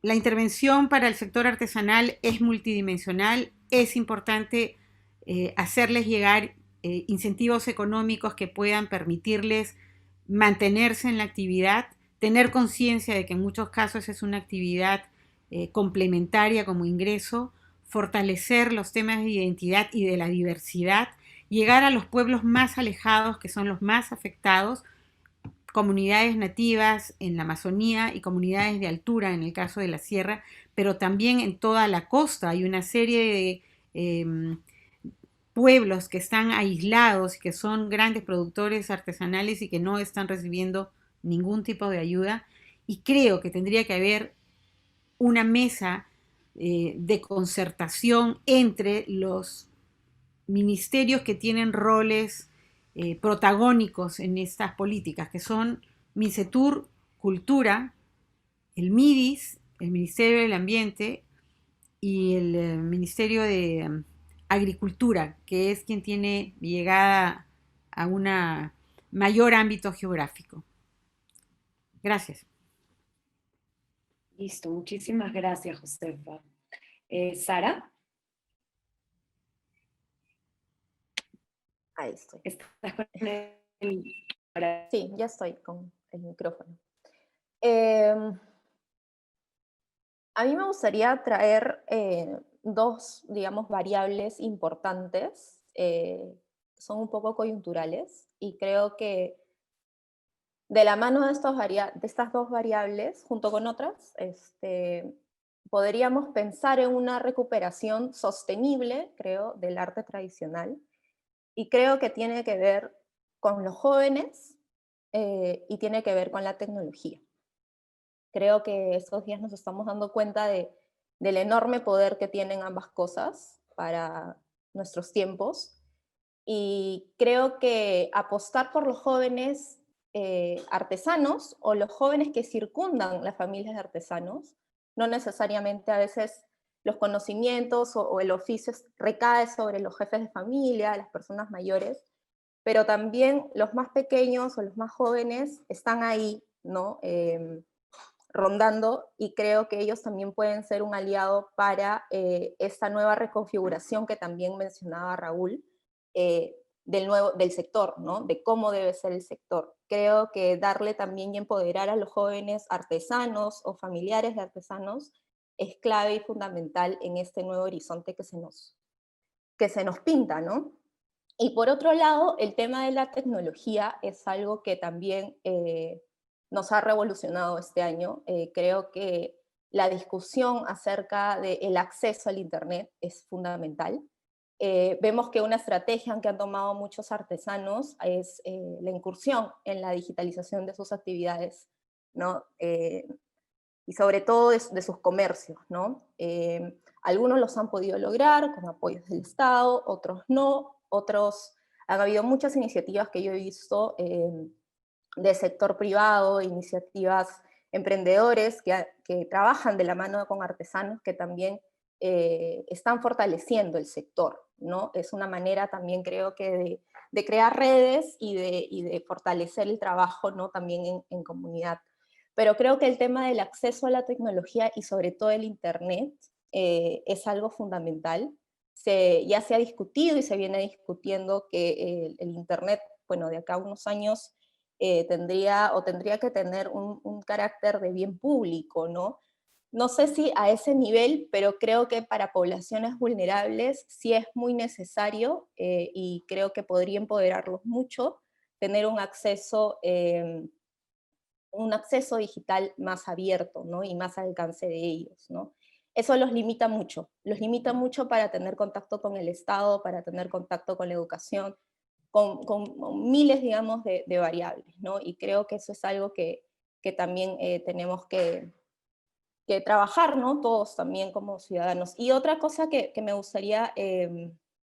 la intervención para el sector artesanal es multidimensional. Es importante hacerles llegar incentivos económicos que puedan permitirles mantenerse en la actividad, tener conciencia de que en muchos casos es una actividad complementaria como ingreso, fortalecer los temas de identidad y de la diversidad, llegar a los pueblos más alejados, que son los más afectados, comunidades nativas en la Amazonía y comunidades de altura en el caso de la sierra, pero también en toda la costa. Hay una serie de pueblos que están aislados y que son grandes productores artesanales y que no están recibiendo ningún tipo de ayuda, y creo que tendría que haber una mesa de concertación entre los ministerios que tienen roles protagónicos en estas políticas, que son MINCETUR, Cultura, el MIDIS, el Ministerio del Ambiente, y el Ministerio de Agricultura, que es quien tiene llegada a un mayor ámbito geográfico. Gracias. Listo, muchísimas gracias, Josefa. Sara. Ahí estoy. ¿Estás con el... Sí, ya estoy con el micrófono. A mí me gustaría traer digamos, variables importantes, son un poco coyunturales, y creo que de la mano de, de estas dos variables, junto con otras, podríamos pensar en una recuperación sostenible, creo, del arte tradicional, y creo que tiene que ver con los jóvenes y tiene que ver con la tecnología. Creo que estos días nos estamos dando cuenta del enorme poder que tienen ambas cosas para nuestros tiempos, y creo que apostar por los jóvenes artesanos, o los jóvenes que circundan las familias de artesanos, no necesariamente a veces los conocimientos o el oficio recae sobre los jefes de familia, las personas mayores, pero también los más pequeños o los más jóvenes están ahí, ¿no? Rondando, y creo que ellos también pueden ser un aliado para esta nueva reconfiguración que también mencionaba Raúl, del sector, ¿no? De cómo debe ser el sector. Creo que darle también y empoderar a los jóvenes artesanos o familiares de artesanos es clave y fundamental en este nuevo horizonte que se nos pinta, ¿no? Y por otro lado, el tema de la tecnología es algo que también nos ha revolucionado este año. Creo que la discusión acerca del acceso al Internet es fundamental. Vemos que una estrategia que han tomado muchos artesanos es la incursión en la digitalización de sus actividades, ¿no? Y sobre todo de sus comercios, ¿no? Algunos los han podido lograr con apoyos del Estado, otros no, otros han habido muchas iniciativas que yo he visto de sector privado, iniciativas emprendedores que trabajan de la mano con artesanos que también están fortaleciendo el sector, ¿no? Es una manera también, creo que de crear redes y de fortalecer el trabajo, ¿no? También en comunidad. Pero creo que el tema del acceso a la tecnología y sobre todo el Internet es algo fundamental. Ya se ha discutido y se viene discutiendo que el Internet, bueno, de acá a unos años tendría que tener un carácter de bien público, ¿no? No sé si a ese nivel, pero creo que para poblaciones vulnerables sí es muy necesario y creo que podría empoderarlos mucho tener un acceso digital más abierto, ¿no? Y más al alcance de ellos, ¿no? Eso los limita mucho para tener contacto con el Estado, para tener contacto con la educación, con miles, digamos, de variables, ¿no? Y creo que eso es algo que también tenemos que trabajar, ¿no? Todos también como ciudadanos. Y otra cosa que me gustaría,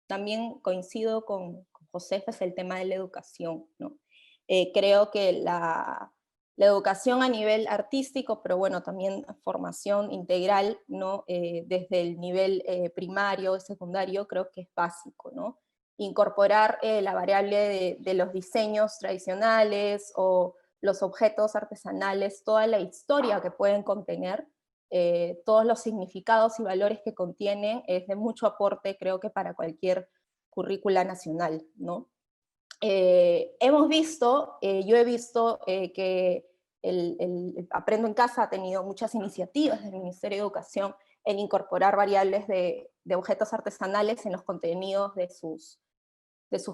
también coincido con José, es el tema de la educación, ¿no? Creo que la educación a nivel artístico, pero bueno, también formación integral, ¿no? Desde el nivel primario, secundario, creo que es básico, ¿no? Incorporar la variable de los diseños tradicionales o los objetos artesanales, toda la historia que pueden contener, todos los significados y valores que contienen, es de mucho aporte, creo que para cualquier currícula nacional, ¿no? Hemos visto, yo he visto que el Aprendo en Casa ha tenido muchas iniciativas del Ministerio de Educación en incorporar variables de objetos artesanales en los contenidos de sus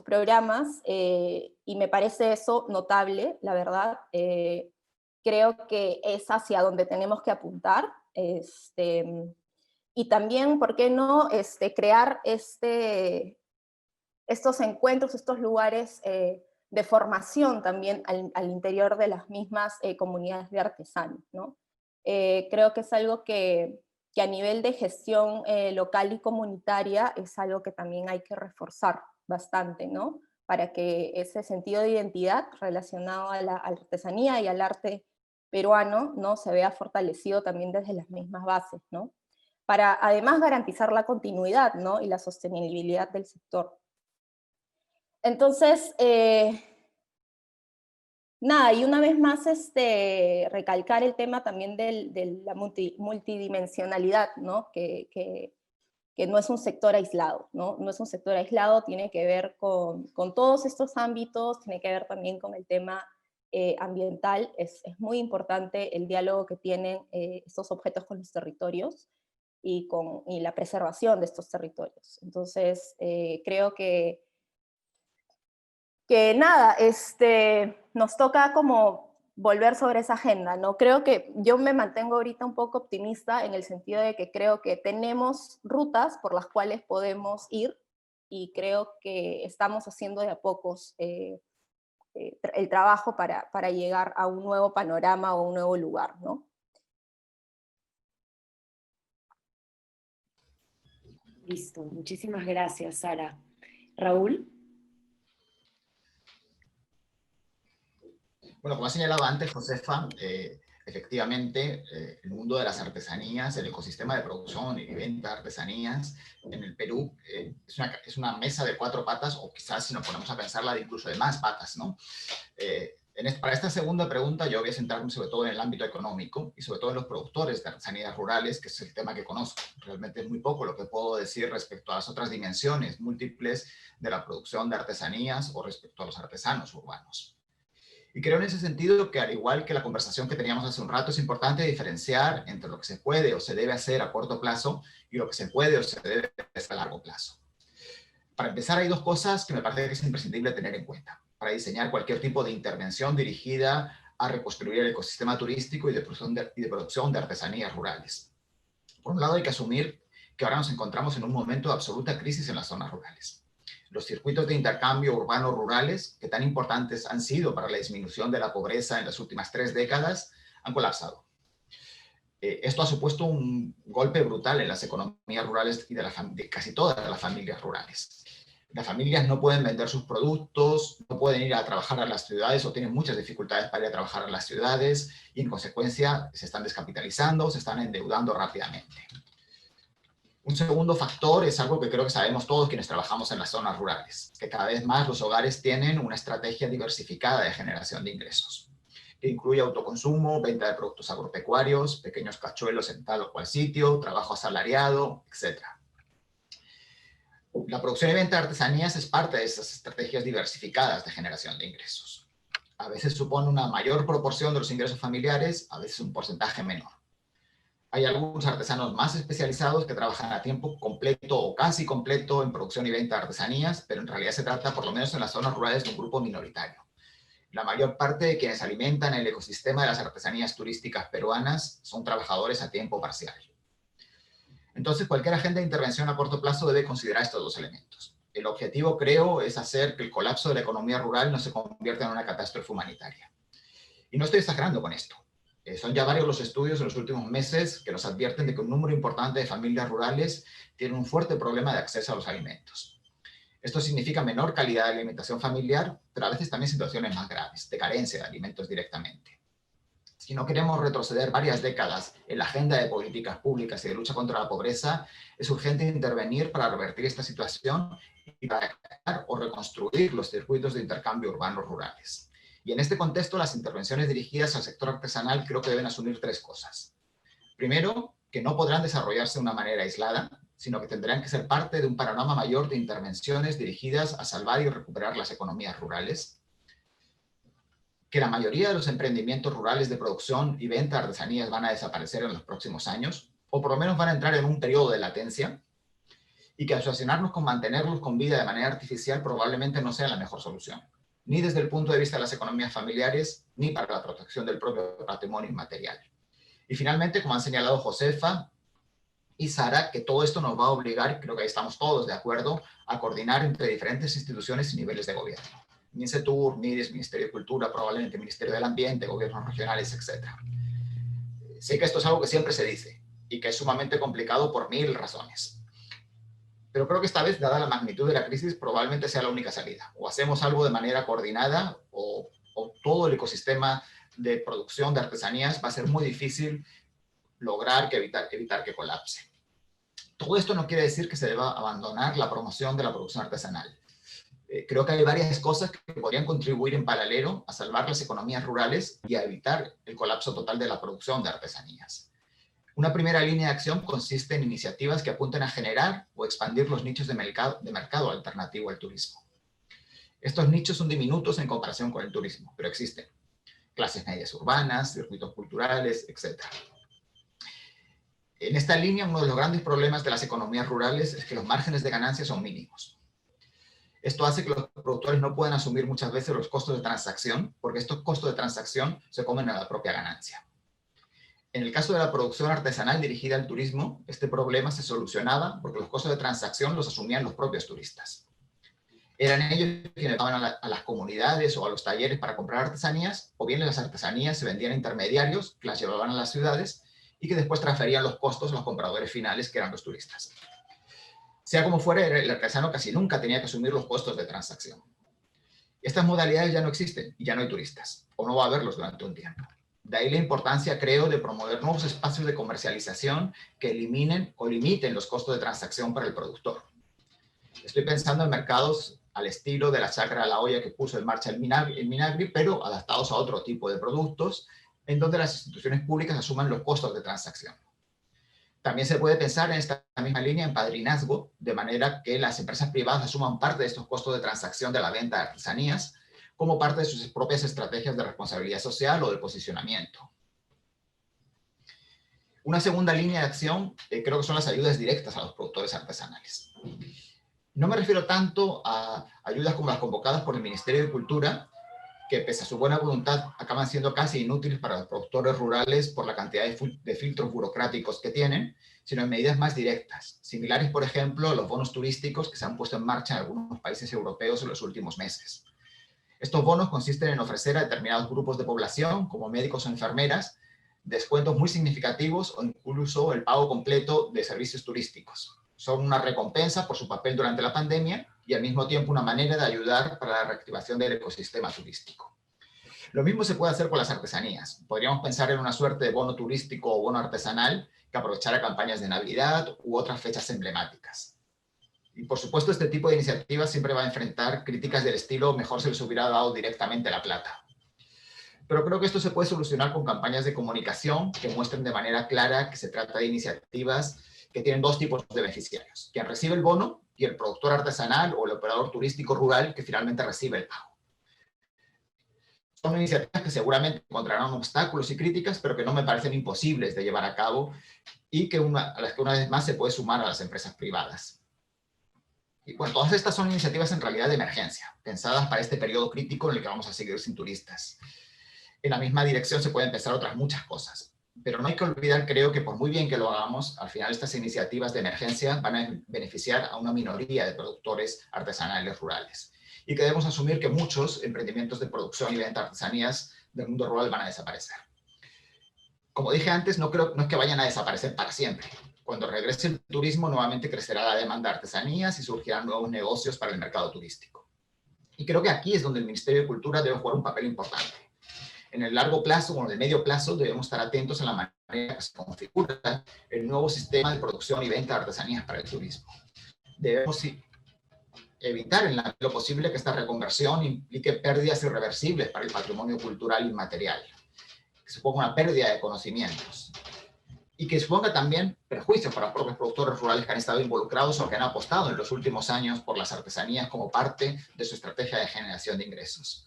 programas, y me parece eso notable, la verdad. Creo que es hacia donde tenemos que apuntar, y también, ¿por qué no crear estos encuentros, estos lugares de formación también al interior de las mismas comunidades de artesanos, ¿no? Creo que es algo que a nivel de gestión local y comunitaria es algo que también hay que reforzar bastante, ¿no? Para que ese sentido de identidad relacionado a la artesanía y al arte peruano, ¿no? Se vea fortalecido también desde las mismas bases, ¿no? Para además garantizar la continuidad, ¿no? Y la sostenibilidad del sector. Entonces, nada, y una vez más recalcar el tema también de la multidimensionalidad, ¿no? Que no es un sector aislado, ¿no? No es un sector aislado, tiene que ver con todos estos ámbitos, tiene que ver también con el tema ambiental. Es muy importante el diálogo que tienen estos objetos con los territorios, y la preservación de estos territorios. Entonces, creo que nada, nos toca como volver sobre esa agenda, ¿no? Creo que yo me mantengo ahorita un poco optimista en el sentido de que creo que tenemos rutas por las cuales podemos ir y creo que estamos haciendo de a pocos el trabajo para llegar a un nuevo panorama o un nuevo lugar, ¿no? Listo, muchísimas gracias, Sara. Raúl. Bueno, como ha señalado antes Josefa, efectivamente, el mundo de las artesanías, el ecosistema de producción y venta de artesanías en el Perú es una mesa de 4 patas, o quizás si nos ponemos a pensarla de incluso de más patas, ¿no? Para esta segunda pregunta yo voy a centrarme sobre todo en el ámbito económico y sobre todo en los productores de artesanías rurales, que es el tema que conozco. Realmente es muy poco lo que puedo decir respecto a las otras dimensiones múltiples de la producción de artesanías o respecto a los artesanos urbanos. Y creo en ese sentido que, al igual que la conversación que teníamos hace un rato, es importante diferenciar entre lo que se puede o se debe hacer a corto plazo y lo que se puede o se debe hacer a largo plazo. Para empezar, hay 2 cosas que me parece que es imprescindible tener en cuenta para diseñar cualquier tipo de intervención dirigida a reconstruir el ecosistema turístico y de producción de artesanías rurales. Por un lado, hay que asumir que ahora nos encontramos en un momento de absoluta crisis en las zonas rurales. Los circuitos de intercambio urbanos rurales, que tan importantes han sido para la disminución de la pobreza en las últimas 3 décadas, han colapsado. Esto ha supuesto un golpe brutal en las economías rurales y de casi todas las familias rurales. Las familias no pueden vender sus productos, no pueden ir a trabajar a las ciudades o tienen muchas dificultades para ir a trabajar a las ciudades y, en consecuencia, se están descapitalizando, se están endeudando rápidamente. Un segundo factor es algo que creo que sabemos todos quienes trabajamos en las zonas rurales, que cada vez más los hogares tienen una estrategia diversificada de generación de ingresos, que incluye autoconsumo, venta de productos agropecuarios, pequeños cachuelos en tal o cual sitio, trabajo asalariado, etc. La producción y venta de artesanías es parte de esas estrategias diversificadas de generación de ingresos. A veces supone una mayor proporción de los ingresos familiares, a veces un porcentaje menor. Hay algunos artesanos más especializados que trabajan a tiempo completo o casi completo en producción y venta de artesanías, pero en realidad se trata, por lo menos en las zonas rurales, de un grupo minoritario. La mayor parte de quienes alimentan el ecosistema de las artesanías turísticas peruanas son trabajadores a tiempo parcial. Entonces, cualquier agenda de intervención a corto plazo debe considerar estos 2 elementos. El objetivo, creo, es hacer que el colapso de la economía rural no se convierta en una catástrofe humanitaria. Y no estoy exagerando con esto. Son ya varios los estudios en los últimos meses que nos advierten de que un número importante de familias rurales tienen un fuerte problema de acceso a los alimentos. Esto significa menor calidad de alimentación familiar, pero a veces también situaciones más graves, de carencia de alimentos directamente. Si no queremos retroceder varias décadas en la agenda de políticas públicas y de lucha contra la pobreza, es urgente intervenir para revertir esta situación y para crear o reconstruir los circuitos de intercambio urbanos rurales. Y en este contexto, las intervenciones dirigidas al sector artesanal creo que deben asumir 3 cosas. Primero, que no podrán desarrollarse de una manera aislada, sino que tendrán que ser parte de un panorama mayor de intervenciones dirigidas a salvar y recuperar las economías rurales. Que la mayoría de los emprendimientos rurales de producción y venta de artesanías van a desaparecer en los próximos años, o por lo menos van a entrar en un periodo de latencia, y que asociarnos con mantenerlos con vida de manera artificial probablemente no sea la mejor solución, ni desde el punto de vista de las economías familiares, ni para la protección del propio patrimonio inmaterial. Y finalmente, como han señalado Josefa y Sara, que todo esto nos va a obligar, creo que ahí estamos todos de acuerdo, a coordinar entre diferentes instituciones y niveles de gobierno. MINCETUR, MIDES, Ministerio de Cultura, probablemente Ministerio del Ambiente, gobiernos regionales, etc. Sé que esto es algo que siempre se dice y que es sumamente complicado por 1000 razones. Pero creo que esta vez, dada la magnitud de la crisis, probablemente sea la única salida. O hacemos algo de manera coordinada o todo el ecosistema de producción de artesanías va a ser muy difícil lograr evitar que colapse. Todo esto no quiere decir que se deba abandonar la promoción de la producción artesanal. Creo que hay varias cosas que podrían contribuir en paralelo a salvar las economías rurales y a evitar el colapso total de la producción de artesanías. Una primera línea de acción consiste en iniciativas que apunten a generar o expandir los nichos de mercado alternativo al turismo. Estos nichos son diminutos en comparación con el turismo, pero existen. Clases medias urbanas, circuitos culturales, etc. En esta línea, uno de los grandes problemas de las economías rurales es que los márgenes de ganancia son mínimos. Esto hace que los productores no puedan asumir muchas veces los costos de transacción, porque estos costos de transacción se comen a la propia ganancia. En el caso de la producción artesanal dirigida al turismo, este problema se solucionaba porque los costos de transacción los asumían los propios turistas. Eran ellos quienes pagaban a las comunidades o a los talleres para comprar artesanías, o bien las artesanías se vendían a intermediarios que las llevaban a las ciudades y que después transferían los costos a los compradores finales, que eran los turistas. Sea como fuera, el artesano casi nunca tenía que asumir los costos de transacción. Estas modalidades ya no existen y ya no hay turistas, o no va a haberlos durante un tiempo. De ahí la importancia, creo, de promover nuevos espacios de comercialización que eliminen o limiten los costos de transacción para el productor. Estoy pensando en mercados al estilo de la chacra a la olla que puso en marcha el Minagri, pero adaptados a otro tipo de productos, en donde las instituciones públicas asuman los costos de transacción. También se puede pensar en esta misma línea en padrinazgo, de manera que las empresas privadas asuman parte de estos costos de transacción de la venta de artesanías, como parte de sus propias estrategias de responsabilidad social o de posicionamiento. Una segunda línea de acción creo que son las ayudas directas a los productores artesanales. No me refiero tanto a ayudas como las convocadas por el Ministerio de Cultura, que pese a su buena voluntad acaban siendo casi inútiles para los productores rurales por la cantidad de filtros burocráticos que tienen, sino en medidas más directas, similares, por ejemplo, a los bonos turísticos que se han puesto en marcha en algunos países europeos en los últimos meses. Estos bonos consisten en ofrecer a determinados grupos de población, como médicos o enfermeras, descuentos muy significativos o incluso el pago completo de servicios turísticos. Son una recompensa por su papel durante la pandemia y al mismo tiempo una manera de ayudar para la reactivación del ecosistema turístico. Lo mismo se puede hacer con las artesanías. Podríamos pensar en una suerte de bono turístico o bono artesanal que aprovechara campañas de Navidad u otras fechas emblemáticas. Y por supuesto, este tipo de iniciativas siempre va a enfrentar críticas del estilo mejor se les hubiera dado directamente la plata. Pero creo que esto se puede solucionar con campañas de comunicación que muestren de manera clara que se trata de iniciativas que tienen dos tipos de beneficiarios: quien recibe el bono y el productor artesanal o el operador turístico rural que finalmente recibe el pago. Son iniciativas que seguramente encontrarán obstáculos y críticas, pero que no me parecen imposibles de llevar a cabo y que a las que una vez más se puede sumar a las empresas privadas. Y bueno, todas estas son iniciativas en realidad de emergencia, pensadas para este periodo crítico en el que vamos a seguir sin turistas. En la misma dirección se pueden pensar otras muchas cosas, pero no hay que olvidar, creo, que por muy bien que lo hagamos, al final estas iniciativas de emergencia van a beneficiar a una minoría de productores artesanales rurales y que debemos asumir que muchos emprendimientos de producción y venta de artesanías del mundo rural van a desaparecer. Como dije antes, no es que vayan a desaparecer para siempre. Cuando regrese el turismo, nuevamente crecerá la demanda de artesanías y surgirán nuevos negocios para el mercado turístico. Y creo que aquí es donde el Ministerio de Cultura debe jugar un papel importante. En el largo plazo o en el medio plazo debemos estar atentos a la manera que se configura el nuevo sistema de producción y venta de artesanías para el turismo. Debemos evitar en lo posible que esta reconversión implique pérdidas irreversibles para el patrimonio cultural inmaterial, que suponga una pérdida de conocimientos y que suponga también perjuicios para los propios productores rurales que han estado involucrados o que han apostado en los últimos años por las artesanías como parte de su estrategia de generación de ingresos.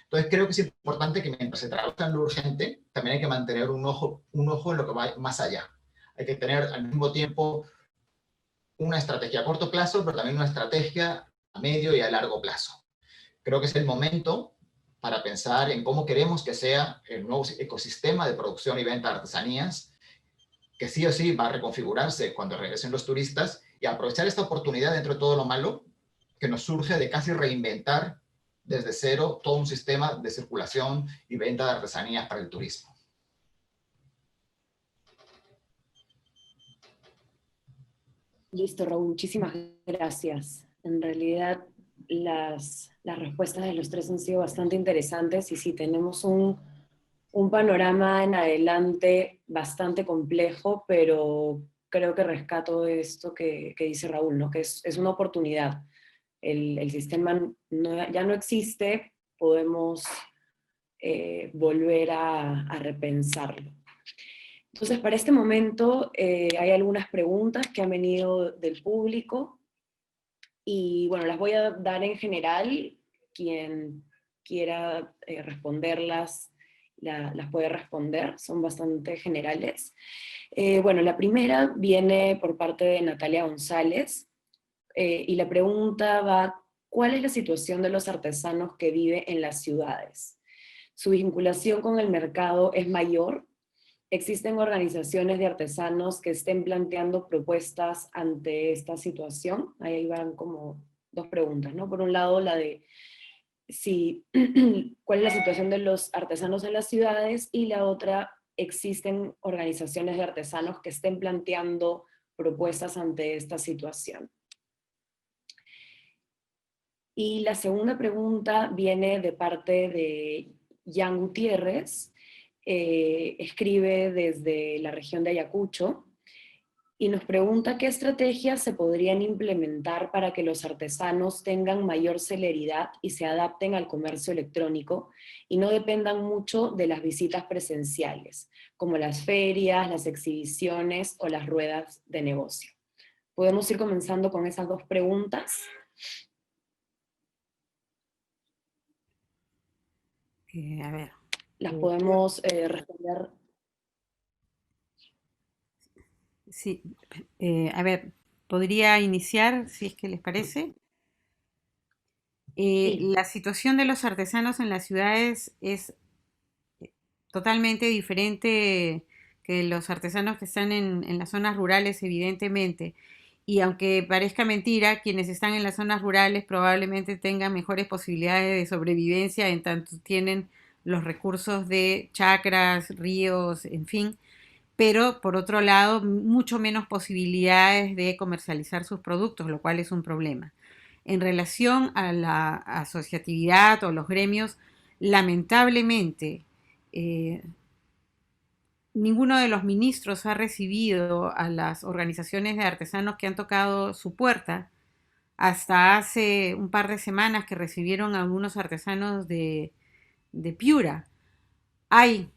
Entonces creo que es importante que mientras se trabaja en lo urgente, también hay que mantener un ojo en lo que va más allá. Hay que tener al mismo tiempo una estrategia a corto plazo, pero también una estrategia a medio y a largo plazo. Creo que es el momento para pensar en cómo queremos que sea el nuevo ecosistema de producción y venta de artesanías, que sí o sí va a reconfigurarse cuando regresen los turistas, y aprovechar esta oportunidad dentro de todo lo malo que nos surge de casi reinventar desde cero todo un sistema de circulación y venta de artesanías para el turismo. Listo, Raúl, muchísimas gracias. En realidad, las respuestas de los tres han sido bastante interesantes y sí, tenemos un panorama en adelante bastante complejo, pero creo que rescato esto que dice Raúl, ¿no? Que es una oportunidad. El sistema ya no existe, podemos volver a repensarlo. Entonces, para este momento hay algunas preguntas que han venido del público y bueno, las voy a dar en general. Quien quiera responderlas las puede responder, son bastante generales. Bueno, la primera viene por parte de Natalia González, y la pregunta va: ¿cuál es la situación de los artesanos que viven en las ciudades? ¿Su vinculación con el mercado es mayor? ¿Existen organizaciones de artesanos que estén planteando propuestas ante esta situación? Ahí van como dos preguntas, ¿no? Por un lado, la de si, cuál es la situación de los artesanos en las ciudades, y la otra, ¿existen organizaciones de artesanos que estén planteando propuestas ante esta situación? Y la segunda pregunta viene de parte de Jan Gutiérrez, escribe desde la región de Ayacucho, y nos pregunta qué estrategias se podrían implementar para que los artesanos tengan mayor celeridad y se adapten al comercio electrónico y no dependan mucho de las visitas presenciales, como las ferias, las exhibiciones o las ruedas de negocio. Podemos ir comenzando con esas dos preguntas. A ver. Las podemos responder. Sí, a ver, podría iniciar, si es que les parece. Sí. La situación de los artesanos en las ciudades es totalmente diferente que los artesanos que están en las zonas rurales, evidentemente. Y aunque parezca mentira, quienes están en las zonas rurales probablemente tengan mejores posibilidades de sobrevivencia en tanto tienen los recursos de chacras, ríos, en fin, pero por otro lado, mucho menos posibilidades de comercializar sus productos, lo cual es un problema. En relación a la asociatividad o los gremios, lamentablemente, ninguno de los ministros ha recibido a las organizaciones de artesanos que han tocado su puerta. Hasta hace un par de semanas que recibieron a algunos artesanos de Piura. Hay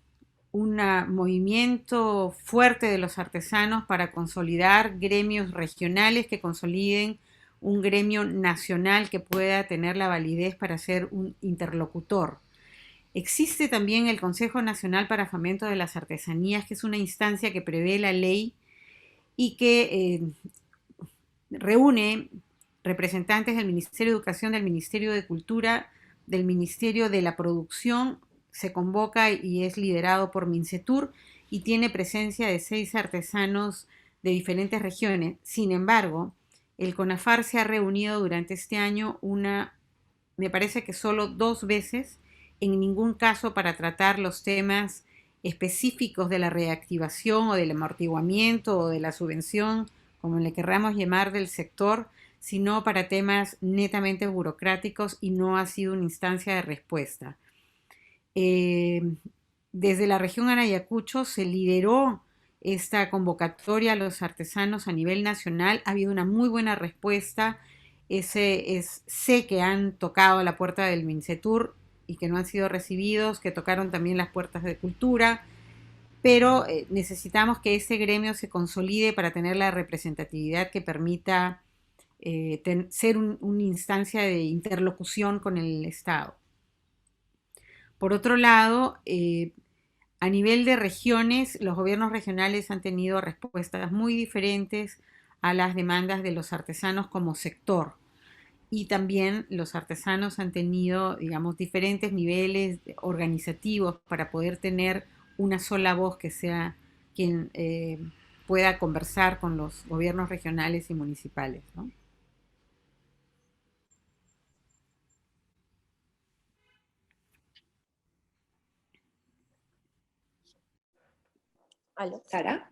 un movimiento fuerte de los artesanos para consolidar gremios regionales que consoliden un gremio nacional que pueda tener la validez para ser un interlocutor. Existe también el Consejo Nacional para Fomento de las Artesanías, que es una instancia que prevé la ley y que reúne representantes del Ministerio de Educación, del Ministerio de Cultura, del Ministerio de la Producción. Se convoca y es liderado por Mincetur y tiene presencia de 6 artesanos de diferentes regiones. Sin embargo, el CONAFAR se ha reunido durante este año me parece que solo 2 veces, en ningún caso para tratar los temas específicos de la reactivación o del amortiguamiento o de la subvención, como le querramos llamar, del sector, sino para temas netamente burocráticos, y no ha sido una instancia de respuesta. Desde la región Ayacucho se lideró esta convocatoria a los artesanos a nivel nacional. Ha habido una muy buena respuesta. Sé que han tocado la puerta del Mincetur y que no han sido recibidos, que tocaron también las puertas de cultura, pero necesitamos que ese gremio se consolide para tener la representatividad que permita ser una instancia de interlocución con el Estado. Por otro lado, a nivel de regiones, los gobiernos regionales han tenido respuestas muy diferentes a las demandas de los artesanos como sector. Y también los artesanos han tenido, digamos, diferentes niveles organizativos para poder tener una sola voz que sea quien pueda conversar con los gobiernos regionales y municipales, ¿no? ¿Aló? Sara.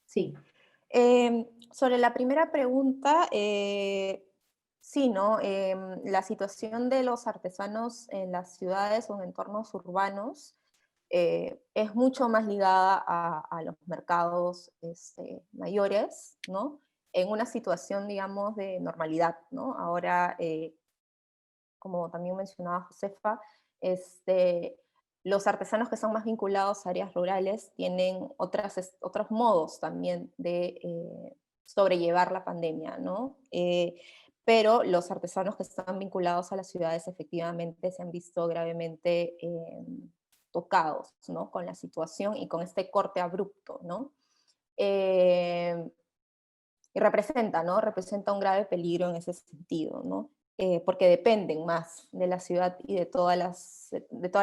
Sí. Sobre la primera pregunta, sí, ¿no? La situación de los artesanos en las ciudades o en entornos urbanos es mucho más ligada a los mercados mayores, ¿no? En una situación, digamos, de normalidad, ¿no? Ahora, como también mencionaba Josefa, los artesanos que son más vinculados a áreas rurales tienen otros modos también de sobrellevar la pandemia, ¿no? Pero los artesanos que están vinculados a las ciudades efectivamente se han visto gravemente tocados, ¿no? Con la situación y con este corte abrupto, ¿no? Y representa, ¿no? Representa un grave peligro en ese sentido, ¿no? Porque dependen más de la ciudad y de todas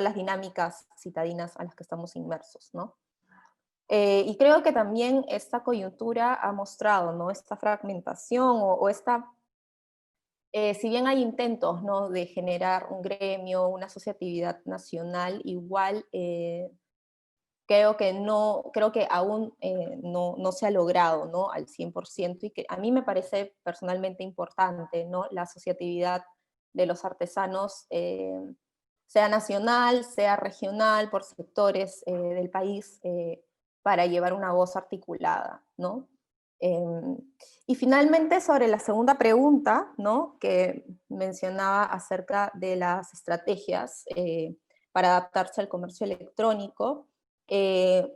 las dinámicas citadinas a las que estamos inmersos, ¿no? Y creo que también esta coyuntura ha mostrado, ¿no? Esta fragmentación o esta, si bien hay intentos, ¿no? De generar un gremio, una asociatividad nacional, igual creo que aún no se ha logrado, ¿no? Al 100%, y que a mí me parece personalmente importante, ¿no? La asociatividad de los artesanos, sea nacional, sea regional, por sectores del país, para llevar una voz articulada, ¿no? Y finalmente, sobre la segunda pregunta, ¿no? Que mencionaba acerca de las estrategias para adaptarse al comercio electrónico. Eh,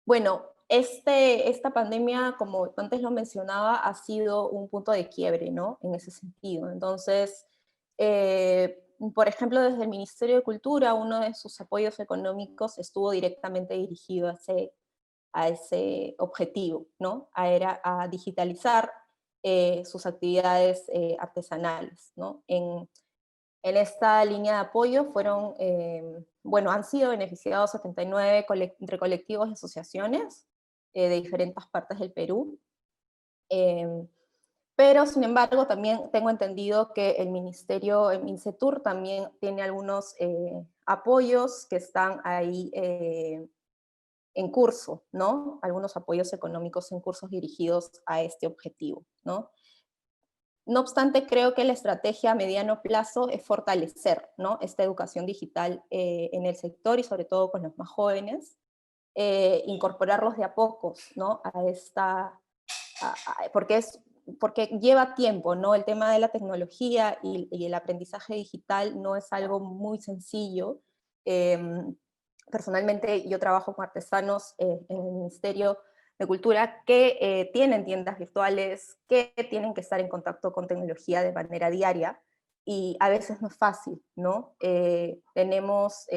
bueno, esta pandemia, como antes lo mencionaba, ha sido un punto de quiebre, ¿no? En ese sentido. Entonces, por ejemplo, desde el Ministerio de Cultura, uno de sus apoyos económicos estuvo directamente dirigido a ese objetivo, ¿no? A digitalizar sus actividades artesanales, ¿no? En esta línea de apoyo han sido beneficiados 79 entre colectivos y asociaciones de diferentes partes del Perú. Pero, sin embargo, también tengo entendido que el Ministerio, el MINCETUR, también tiene algunos apoyos que están ahí en curso, ¿no? Algunos apoyos económicos en cursos dirigidos a este objetivo, ¿no? No obstante, creo que la estrategia a mediano plazo es fortalecer, ¿no? Esta educación digital en el sector y sobre todo con los más jóvenes, incorporarlos de a pocos, ¿no? Porque lleva tiempo, ¿no? El tema de la tecnología y el aprendizaje digital no es algo muy sencillo. Personalmente yo trabajo con artesanos en el Ministerio de Cultura que tienen tiendas virtuales, que tienen que estar en contacto con tecnología de manera diaria, y a veces no es fácil, ¿no? Tenemos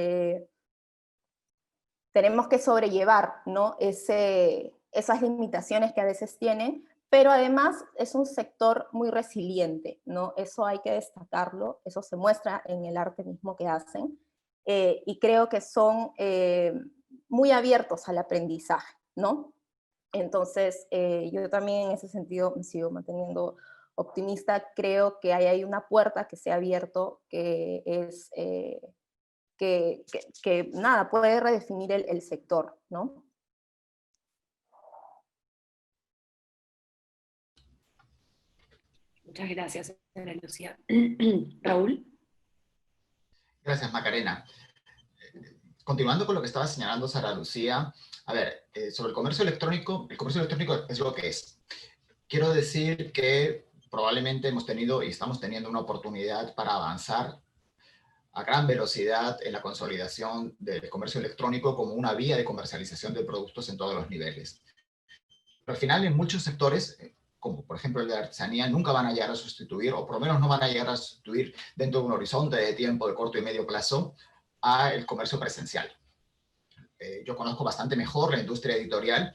que sobrellevar, ¿no? Esas limitaciones que a veces tienen, pero además es un sector muy resiliente, ¿no? Eso hay que destacarlo, eso se muestra en el arte mismo que hacen, y creo que son muy abiertos al aprendizaje, ¿no? Entonces, yo también en ese sentido me sigo manteniendo optimista. Creo que ahí hay una puerta que se ha abierto, que es nada, puede redefinir el sector, ¿no? Muchas gracias, señora Lucía. Raúl. Gracias, Macarena. Continuando con lo que estaba señalando Sara Lucía, a ver, sobre el comercio electrónico es lo que es. Quiero decir que probablemente hemos tenido y estamos teniendo una oportunidad para avanzar a gran velocidad en la consolidación del comercio electrónico como una vía de comercialización de productos en todos los niveles. Pero al final, en muchos sectores, como por ejemplo el de artesanía, nunca van a llegar a sustituir, o por lo menos no van a llegar a sustituir dentro de un horizonte de tiempo de corto y medio plazo, al comercio presencial. Yo conozco bastante mejor la industria editorial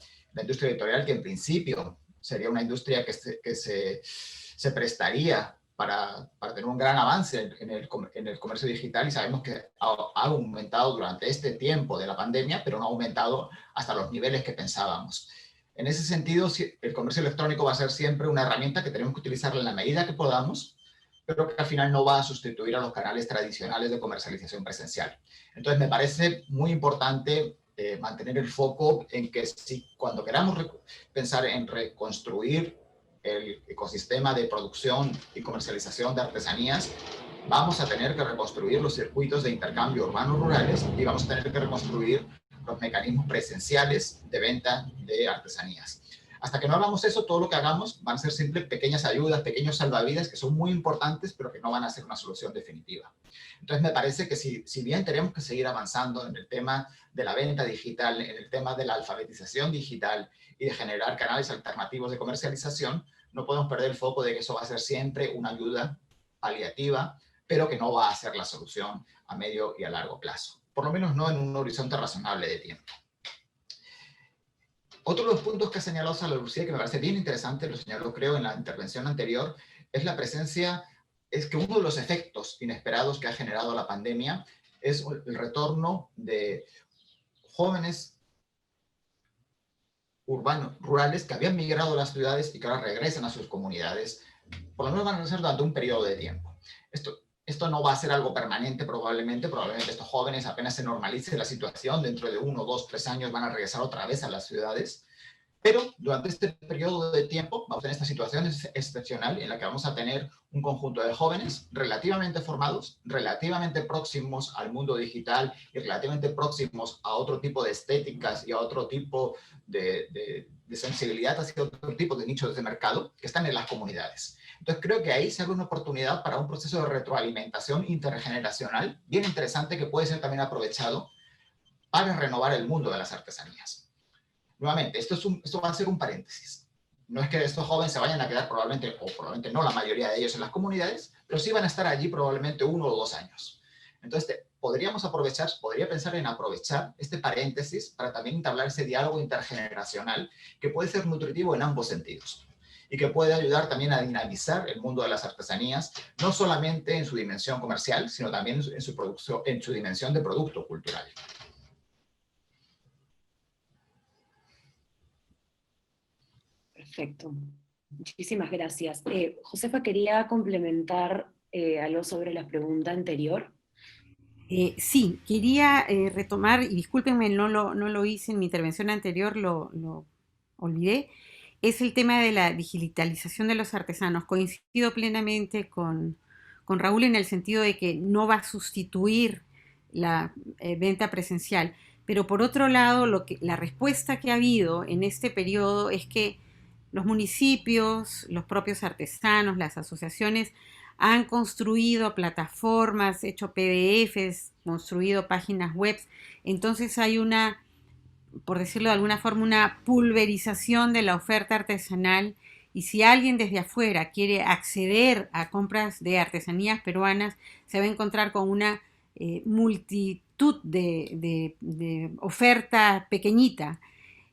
que en principio sería una industria que se prestaría para tener un gran avance en el comercio digital, y sabemos que ha aumentado durante este tiempo de la pandemia, pero no ha aumentado hasta los niveles que pensábamos. En ese sentido, el comercio electrónico va a ser siempre una herramienta que tenemos que utilizar en la medida que podamos, pero que al final no va a sustituir a los canales tradicionales de comercialización presencial. Entonces, me parece muy importante mantener el foco en que cuando queramos pensar en reconstruir el ecosistema de producción y comercialización de artesanías, vamos a tener que reconstruir los circuitos de intercambio urbanos rurales y vamos a tener que reconstruir los mecanismos presenciales de venta de artesanías. Hasta que no hagamos eso, todo lo que hagamos van a ser simples pequeñas ayudas, pequeños salvavidas que son muy importantes, pero que no van a ser una solución definitiva. Entonces, me parece que si bien tenemos que seguir avanzando en el tema de la venta digital, en el tema de la alfabetización digital y de generar canales alternativos de comercialización, no podemos perder el foco de que eso va a ser siempre una ayuda paliativa, pero que no va a ser la solución a medio y a largo plazo. por lo menos no en un horizonte razonable de tiempo. Otro de los puntos que ha señalado Sara Lucía, que me parece bien interesante, lo señaló creo en la intervención anterior, es la presencia, es que uno de los efectos inesperados que ha generado la pandemia es el retorno de jóvenes urbanos, rurales, que habían migrado a las ciudades y que ahora regresan a sus comunidades, por lo menos van a regresar durante un periodo de tiempo. Esto no va a ser algo permanente probablemente estos jóvenes apenas se normalice la situación, dentro de 1, 2, 3 años van a regresar otra vez a las ciudades, pero durante este periodo de tiempo vamos a tener esta situación excepcional en la que vamos a tener un conjunto de jóvenes relativamente formados, relativamente próximos al mundo digital y relativamente próximos a otro tipo de estéticas y a otro tipo de sensibilidad hacia otro tipo de nichos de mercado que están en las comunidades. Entonces creo que ahí se abre una oportunidad para un proceso de retroalimentación intergeneracional bien interesante que puede ser también aprovechado para renovar el mundo de las artesanías. Nuevamente, esto va a ser un paréntesis. No es que estos jóvenes se vayan a quedar probablemente no la mayoría de ellos en las comunidades, pero sí van a estar allí probablemente 1 o 2 años. Entonces, podría pensar en aprovechar este paréntesis para también entablar ese diálogo intergeneracional que puede ser nutritivo en ambos sentidos y que puede ayudar también a dinamizar el mundo de las artesanías, no solamente en su dimensión comercial, sino también en su dimensión de producto cultural. Perfecto. Muchísimas gracias. Josefa quería complementar algo sobre la pregunta anterior. Sí, quería retomar, y discúlpenme, no lo hice en mi intervención anterior, lo olvidé, es el tema de la digitalización de los artesanos. Coincido plenamente con Raúl en el sentido de que no va a sustituir la venta presencial, pero por otro lado, la respuesta que ha habido en este periodo es que los municipios, los propios artesanos, las asociaciones han construido plataformas, hecho PDFs, construido páginas web. Entonces hay una, por decirlo de alguna forma, una pulverización de la oferta artesanal. Y si alguien desde afuera quiere acceder a compras de artesanías peruanas, se va a encontrar con una multitud de oferta pequeñita.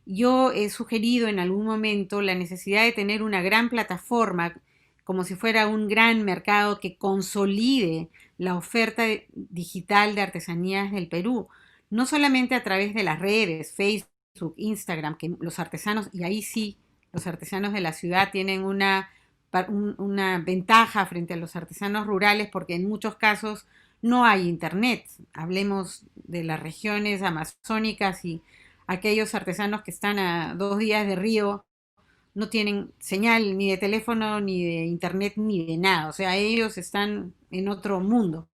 Yo he sugerido en algún momento la necesidad de tener una gran plataforma, como si fuera un gran mercado que consolide la oferta digital de artesanías del Perú, no solamente a través de las redes, Facebook, Instagram, que los artesanos, y ahí sí, los artesanos de la ciudad tienen una ventaja frente a los artesanos rurales porque en muchos casos no hay internet. Hablemos de las regiones amazónicas y aquellos artesanos que están a 2 días de río no tienen señal ni de teléfono, ni de internet, ni de nada. O sea, ellos están en otro mundo.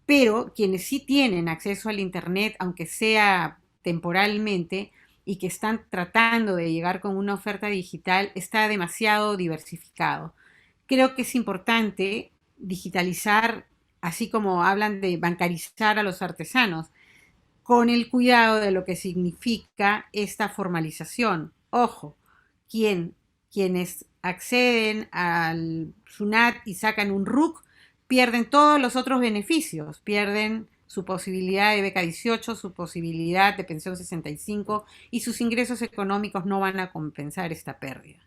Pero quienes sí tienen acceso al internet, aunque sea temporalmente, y que están tratando de llegar con una oferta digital, está demasiado diversificado. Creo que es importante digitalizar, así como hablan de bancarizar a los artesanos, con el cuidado de lo que significa esta formalización. Ojo, quienes acceden al SUNAT y sacan un RUC pierden todos los otros beneficios, pierden su posibilidad de beca 18, su posibilidad de pensión 65 y sus ingresos económicos no van a compensar esta pérdida.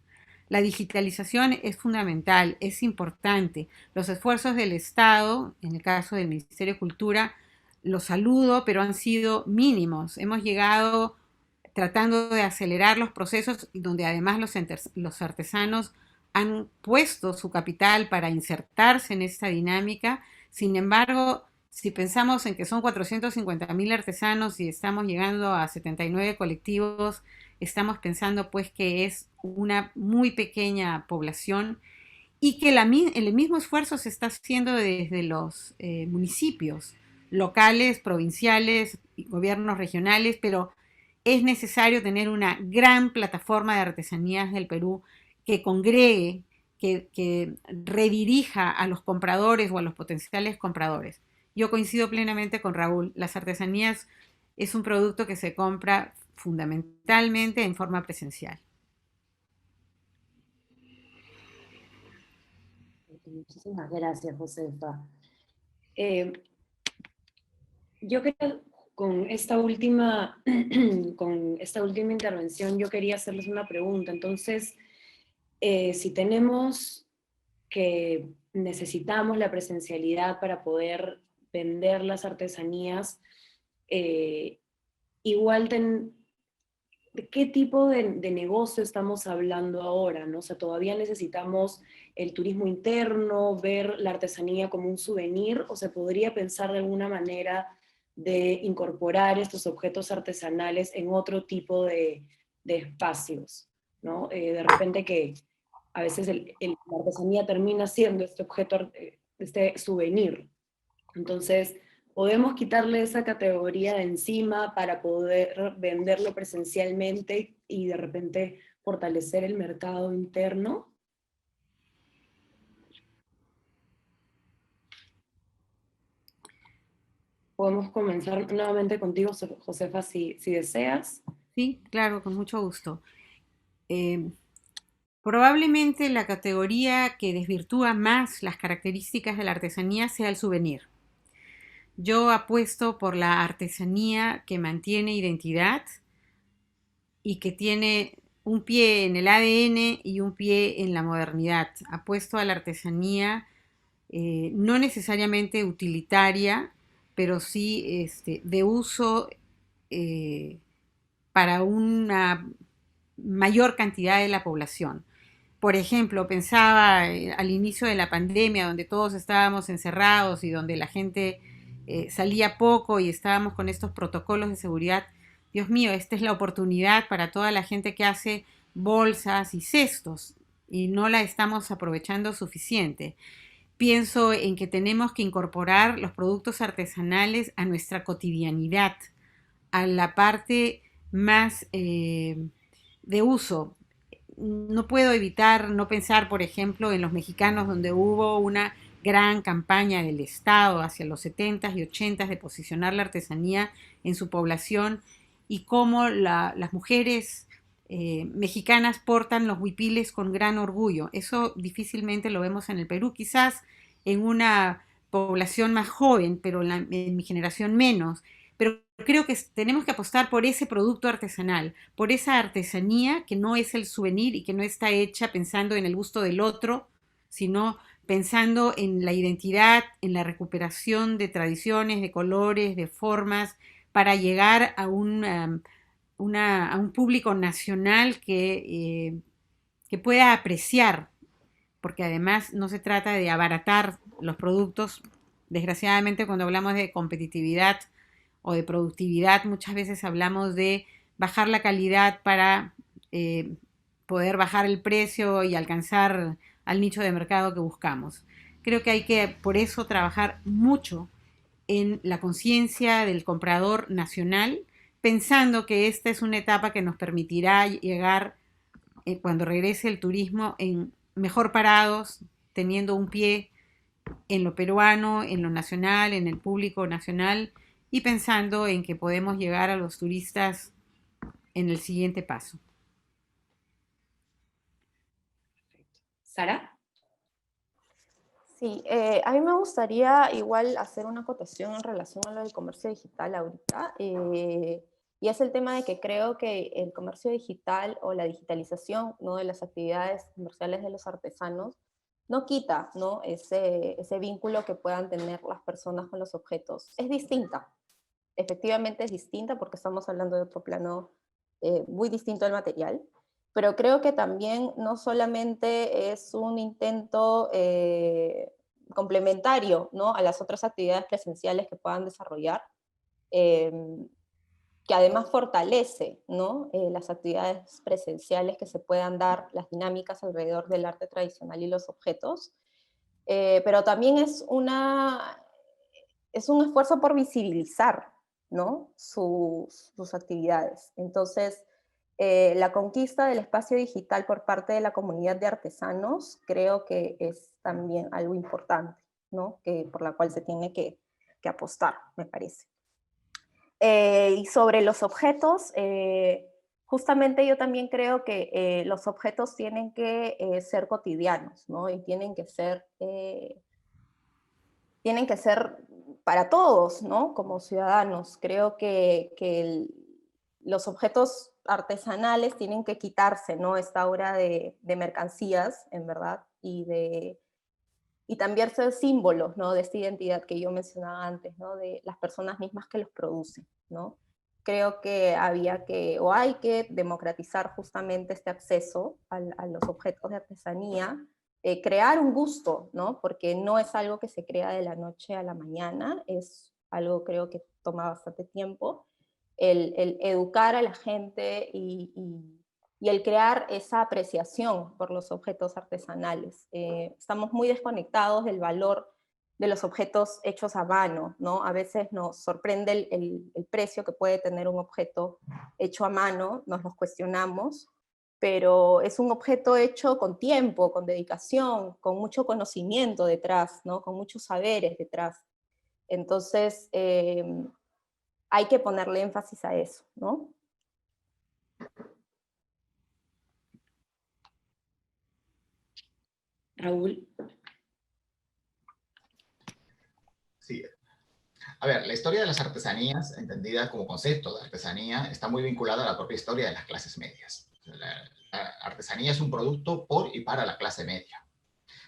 La digitalización es fundamental, es importante. Los esfuerzos del Estado, en el caso del Ministerio de Cultura, los saludo, pero han sido mínimos. Hemos llegado tratando de acelerar los procesos donde además los artesanos han puesto su capital para insertarse en esta dinámica. Sin embargo, si pensamos en que son 450.000 artesanos y estamos llegando a 79 colectivos, estamos pensando pues que es una muy pequeña población y que el mismo esfuerzo se está haciendo desde los municipios locales, provinciales, gobiernos regionales, pero es necesario tener una gran plataforma de artesanías del Perú que congregue, que redirija a los compradores o a los potenciales compradores. Yo coincido plenamente con Raúl, las artesanías es un producto que se compra fundamentalmente en forma presencial. Muchísimas gracias, Josefa. Yo quería con con esta última intervención yo quería hacerles una pregunta. Entonces, si tenemos que necesitamos la presencialidad para poder vender las artesanías, igual ¿de qué tipo de negocio estamos hablando ahora? ¿No? O sea, todavía necesitamos el turismo interno, ver la artesanía como un souvenir, o se podría pensar de alguna manera de incorporar estos objetos artesanales en otro tipo de espacios, ¿no? De repente que a veces la artesanía termina siendo este objeto, este souvenir. Entonces, podemos quitarle esa categoría de encima para poder venderlo presencialmente y de repente fortalecer el mercado interno. Podemos comenzar nuevamente contigo, Josefa, si deseas. Sí, claro, con mucho gusto. Probablemente la categoría que desvirtúa más las características de la artesanía sea el souvenir. Yo apuesto por la artesanía que mantiene identidad y que tiene un pie en el ADN y un pie en la modernidad. Apuesto a la artesanía no necesariamente utilitaria, pero sí de uso para una mayor cantidad de la población. Por ejemplo, pensaba al inicio de la pandemia, donde todos estábamos encerrados y donde la gente salía poco y estábamos con estos protocolos de seguridad. Dios mío, esta es la oportunidad para toda la gente que hace bolsas y cestos y no la estamos aprovechando suficiente. Pienso en que tenemos que incorporar los productos artesanales a nuestra cotidianidad, a la parte más de uso. No puedo evitar no pensar, por ejemplo, en los mexicanos, donde hubo una gran campaña del Estado hacia los 70s y 80s de posicionar la artesanía en su población y cómo las mujeres mexicanas portan los huipiles con gran orgullo. Eso difícilmente lo vemos en el Perú, quizás en una población más joven, pero en mi generación menos. Pero creo que tenemos que apostar por ese producto artesanal, por esa artesanía que no es el souvenir y que no está hecha pensando en el gusto del otro, sino pensando en la identidad, en la recuperación de tradiciones, de colores, de formas, para llegar a un público nacional que pueda apreciar, porque además no se trata de abaratar los productos. Desgraciadamente, cuando hablamos de competitividad o de productividad, muchas veces hablamos de bajar la calidad para poder bajar el precio y alcanzar al nicho de mercado que buscamos. Creo que hay que, por eso, trabajar mucho en la conciencia del comprador nacional, pensando que esta es una etapa que nos permitirá llegar, cuando regrese el turismo, en mejor parados, teniendo un pie en lo peruano, en lo nacional, en el público nacional, y pensando en que podemos llegar a los turistas en el siguiente paso. ¿Sara? Sí, a mí me gustaría igual hacer una acotación en relación a lo del comercio digital ahorita, y es el tema de que creo que el comercio digital o la digitalización, ¿no?, de las actividades comerciales de los artesanos no quita, ¿no?, ese vínculo que puedan tener las personas con los objetos. Es distinta, efectivamente es distinta porque estamos hablando de otro plano muy distinto al material, pero creo que también no solamente es un intento complementario, ¿no?, a las otras actividades presenciales que puedan desarrollar, eh, que además fortalece, ¿no?, las actividades presenciales que se puedan dar, las dinámicas alrededor del arte tradicional y los objetos, pero también es un esfuerzo por visibilizar, ¿no?, sus actividades. Entonces, la conquista del espacio digital por parte de la comunidad de artesanos creo que es también algo importante, ¿no?, por la cual se tiene que apostar, me parece. Y sobre los objetos, justamente yo también creo que los objetos tienen que ser cotidianos, ¿no?, y tienen que ser para todos, ¿no? Como ciudadanos. Creo que los objetos artesanales tienen que quitarse, ¿no? Esta aura de mercancías, en verdad, y también ser símbolos, ¿no? De esta identidad que yo mencionaba antes, ¿no? De las personas mismas que los producen, ¿no? Creo que había que, o hay que democratizar justamente este acceso a los objetos de artesanía, crear un gusto, ¿no? Porque no es algo que se crea de la noche a la mañana, es algo creo que toma bastante tiempo, el educar a la gente y el crear esa apreciación por los objetos artesanales. Estamos muy desconectados del valor de los objetos hechos a mano, ¿no? A veces nos sorprende el precio que puede tener un objeto hecho a mano, nos los cuestionamos, pero es un objeto hecho con tiempo, con dedicación, con mucho conocimiento detrás, ¿no? Con muchos saberes detrás. Entonces, hay que ponerle énfasis a eso, ¿no? Raúl. Sí. A ver, la historia de las artesanías, entendida como concepto de artesanía, está muy vinculada a la propia historia de las clases medias. La artesanía es un producto por y para la clase media,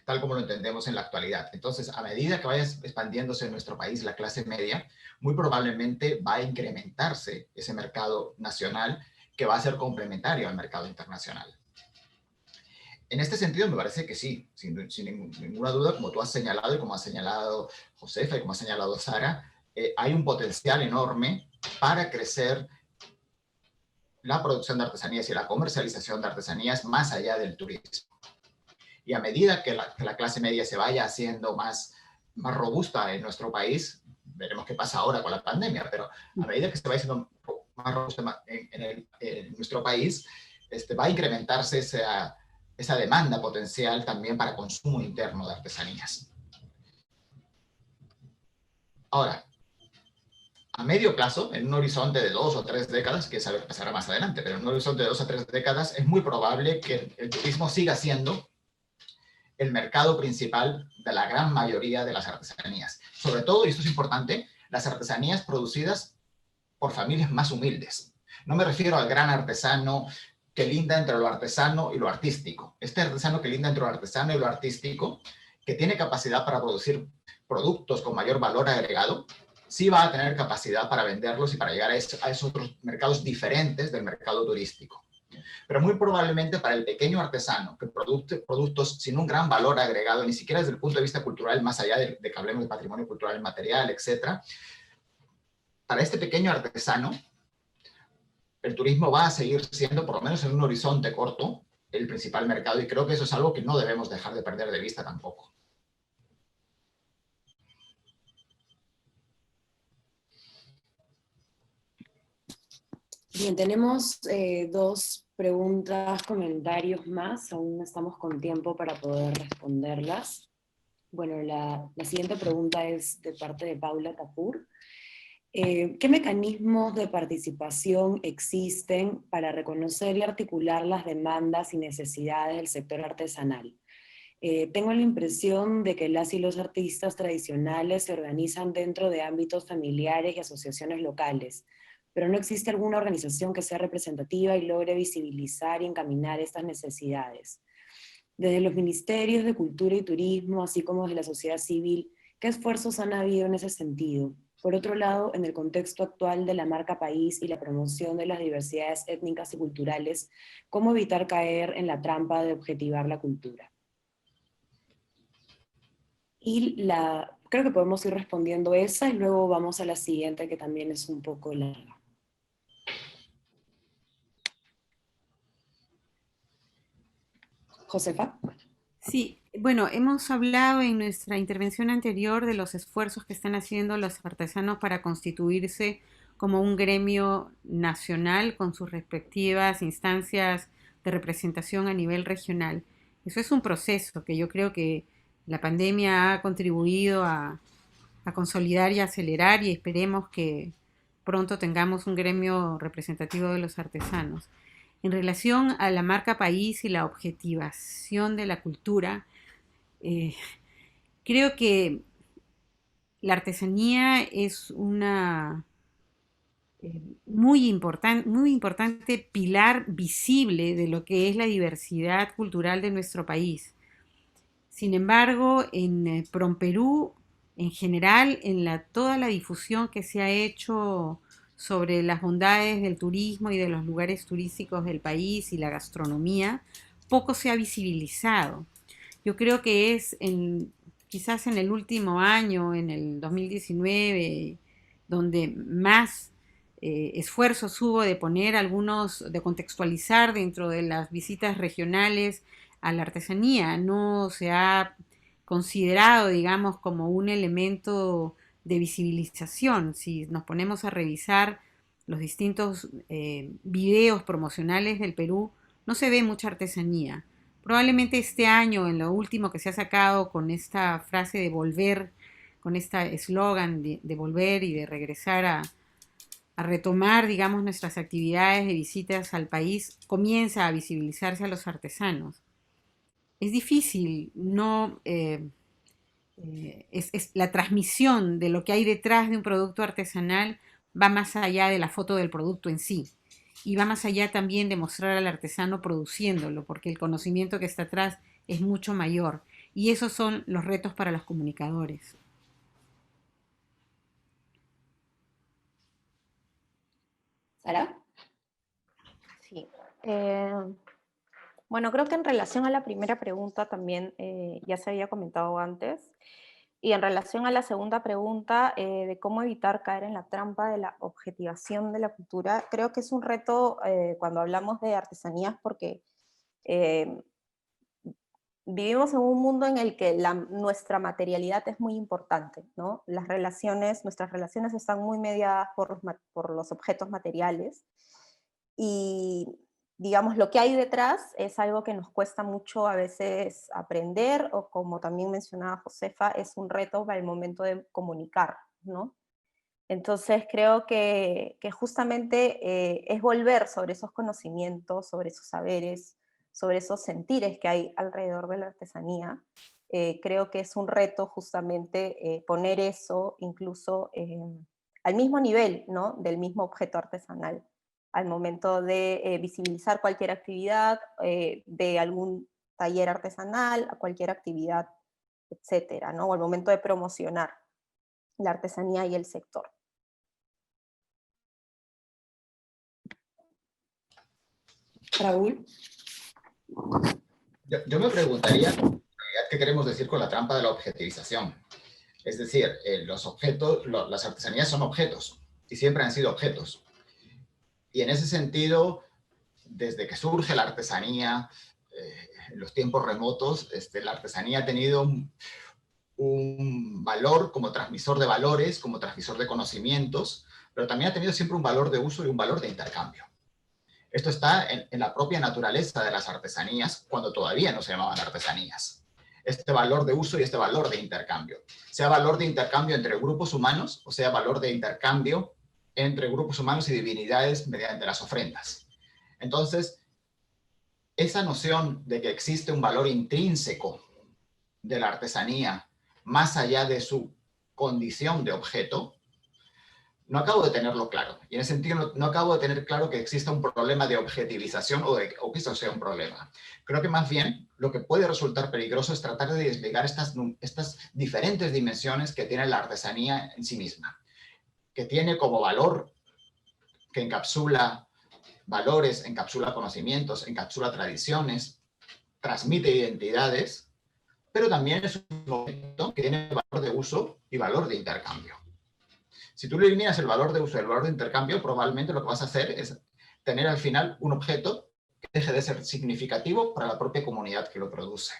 tal como lo entendemos en la actualidad. Entonces, a medida que vaya expandiéndose en nuestro país la clase media, muy probablemente va a incrementarse ese mercado nacional que va a ser complementario al mercado internacional. En este sentido, me parece que sí, sin ninguna duda, como tú has señalado y como ha señalado Josefa y como ha señalado Sara, hay un potencial enorme para crecer la producción de artesanías y la comercialización de artesanías más allá del turismo. Y a medida que la clase media se vaya haciendo más robusta en nuestro país, veremos qué pasa ahora con la pandemia, pero a medida que se vaya haciendo más robusta en nuestro país, va a incrementarse esa demanda potencial también para consumo interno de artesanías. Ahora, a medio plazo, en un horizonte de 2 o 3 décadas, que saber pasará más adelante, pero en un horizonte de 2 o 3 décadas es muy probable que el turismo siga siendo el mercado principal de la gran mayoría de las artesanías. Sobre todo, y esto es importante, las artesanías producidas por familias más humildes. No me refiero al gran artesano que linda entre lo artesano y lo artístico. Este artesano que linda entre lo artesano y lo artístico, que tiene capacidad para producir productos con mayor valor agregado, sí va a tener capacidad para venderlos y para llegar a esos otros mercados diferentes del mercado turístico. Pero muy probablemente para el pequeño artesano que produce productos sin un gran valor agregado, ni siquiera desde el punto de vista cultural, más allá de que hablemos de patrimonio cultural material, etc., para este pequeño artesano, el turismo va a seguir siendo, por lo menos en un horizonte corto, el principal mercado, y creo que eso es algo que no debemos dejar de perder de vista tampoco. Bien, tenemos dos preguntas, comentarios más, aún estamos con tiempo para poder responderlas. Bueno, la siguiente pregunta es de parte de Paula Tapur. ¿Qué mecanismos de participación existen para reconocer y articular las demandas y necesidades del sector artesanal? Tengo la impresión de que las y los artistas tradicionales se organizan dentro de ámbitos familiares y asociaciones locales, pero no existe alguna organización que sea representativa y logre visibilizar y encaminar estas necesidades. Desde los ministerios de Cultura y Turismo, así como desde la sociedad civil, ¿qué esfuerzos han habido en ese sentido? Por otro lado, en el contexto actual de la marca país y la promoción de las diversidades étnicas y culturales, ¿cómo evitar caer en la trampa de objetivar la cultura? Y creo que podemos ir respondiendo esa y luego vamos a la siguiente que también es un poco larga. Josefa. Sí, bueno, hemos hablado en nuestra intervención anterior de los esfuerzos que están haciendo los artesanos para constituirse como un gremio nacional con sus respectivas instancias de representación a nivel regional. Eso es un proceso que yo creo que la pandemia ha contribuido a consolidar y acelerar, y esperemos que pronto tengamos un gremio representativo de los artesanos. En relación a la marca país y la objetivación de la cultura, creo que la artesanía es una muy importante pilar visible de lo que es la diversidad cultural de nuestro país. Sin embargo, en PROMPERÚ, en general, en toda la difusión que se ha hecho sobre las bondades del turismo y de los lugares turísticos del país y la gastronomía, poco se ha visibilizado. Yo creo que quizás en el último año, en el 2019, donde más esfuerzos hubo de poner de contextualizar dentro de las visitas regionales a la artesanía. No se ha considerado, digamos, como un elemento de visibilización. Si nos ponemos a revisar los distintos videos promocionales del Perú, no se ve mucha artesanía. Probablemente este año, en lo último que se ha sacado con esta frase de volver, con este eslogan de volver y de regresar a retomar, digamos, nuestras actividades de visitas al país, comienza a visibilizarse a los artesanos. Es difícil, no la transmisión de lo que hay detrás de un producto artesanal va más allá de la foto del producto en sí y va más allá también de mostrar al artesano produciéndolo, porque el conocimiento que está atrás es mucho mayor y esos son los retos para los comunicadores. ¿Sara? Sí. Bueno, creo que en relación a la primera pregunta también ya se había comentado antes. Y en relación a la segunda pregunta de cómo evitar caer en la trampa de la objetivación de la cultura, creo que es un reto cuando hablamos de artesanías porque eh, vivimos en un mundo en el que nuestra materialidad es muy importante, ¿no? Nuestras relaciones están muy mediadas por los objetos materiales y digamos, lo que hay detrás es algo que nos cuesta mucho a veces aprender, o como también mencionaba Josefa, es un reto para el momento de comunicar, ¿no? Entonces creo que justamente es volver sobre esos conocimientos, sobre esos saberes, sobre esos sentires que hay alrededor de la artesanía. Creo que es un reto justamente poner eso incluso al mismo nivel, ¿no? Del mismo objeto artesanal al momento de visibilizar cualquier actividad, de algún taller artesanal, a cualquier actividad, etcétera, ¿no? O al momento de promocionar la artesanía y el sector. Raúl. Yo me preguntaría, ¿qué queremos decir con la trampa de la objetivización? Es decir, los objetos, las artesanías son objetos y siempre han sido objetos. Y en ese sentido, desde que surge la artesanía, en los tiempos remotos, la artesanía ha tenido un valor como transmisor de valores, como transmisor de conocimientos, pero también ha tenido siempre un valor de uso y un valor de intercambio. Esto está en la propia naturaleza de las artesanías, cuando todavía no se llamaban artesanías. Este valor de uso y este valor de intercambio. Sea valor de intercambio entre grupos humanos, o sea valor de intercambio entre grupos humanos y divinidades mediante las ofrendas. Entonces, esa noción de que existe un valor intrínseco de la artesanía, más allá de su condición de objeto, no acabo de tenerlo claro. Y en ese sentido no acabo de tener claro que exista un problema de objetivización o que eso sea un problema. Creo que más bien lo que puede resultar peligroso es tratar de desligar estas diferentes dimensiones que tiene la artesanía en sí misma, que tiene como valor, que encapsula valores, encapsula conocimientos, encapsula tradiciones, transmite identidades, pero también es un objeto que tiene valor de uso y valor de intercambio. Si tú le eliminas el valor de uso y el valor de intercambio, probablemente lo que vas a hacer es tener al final un objeto que deje de ser significativo para la propia comunidad que lo produce.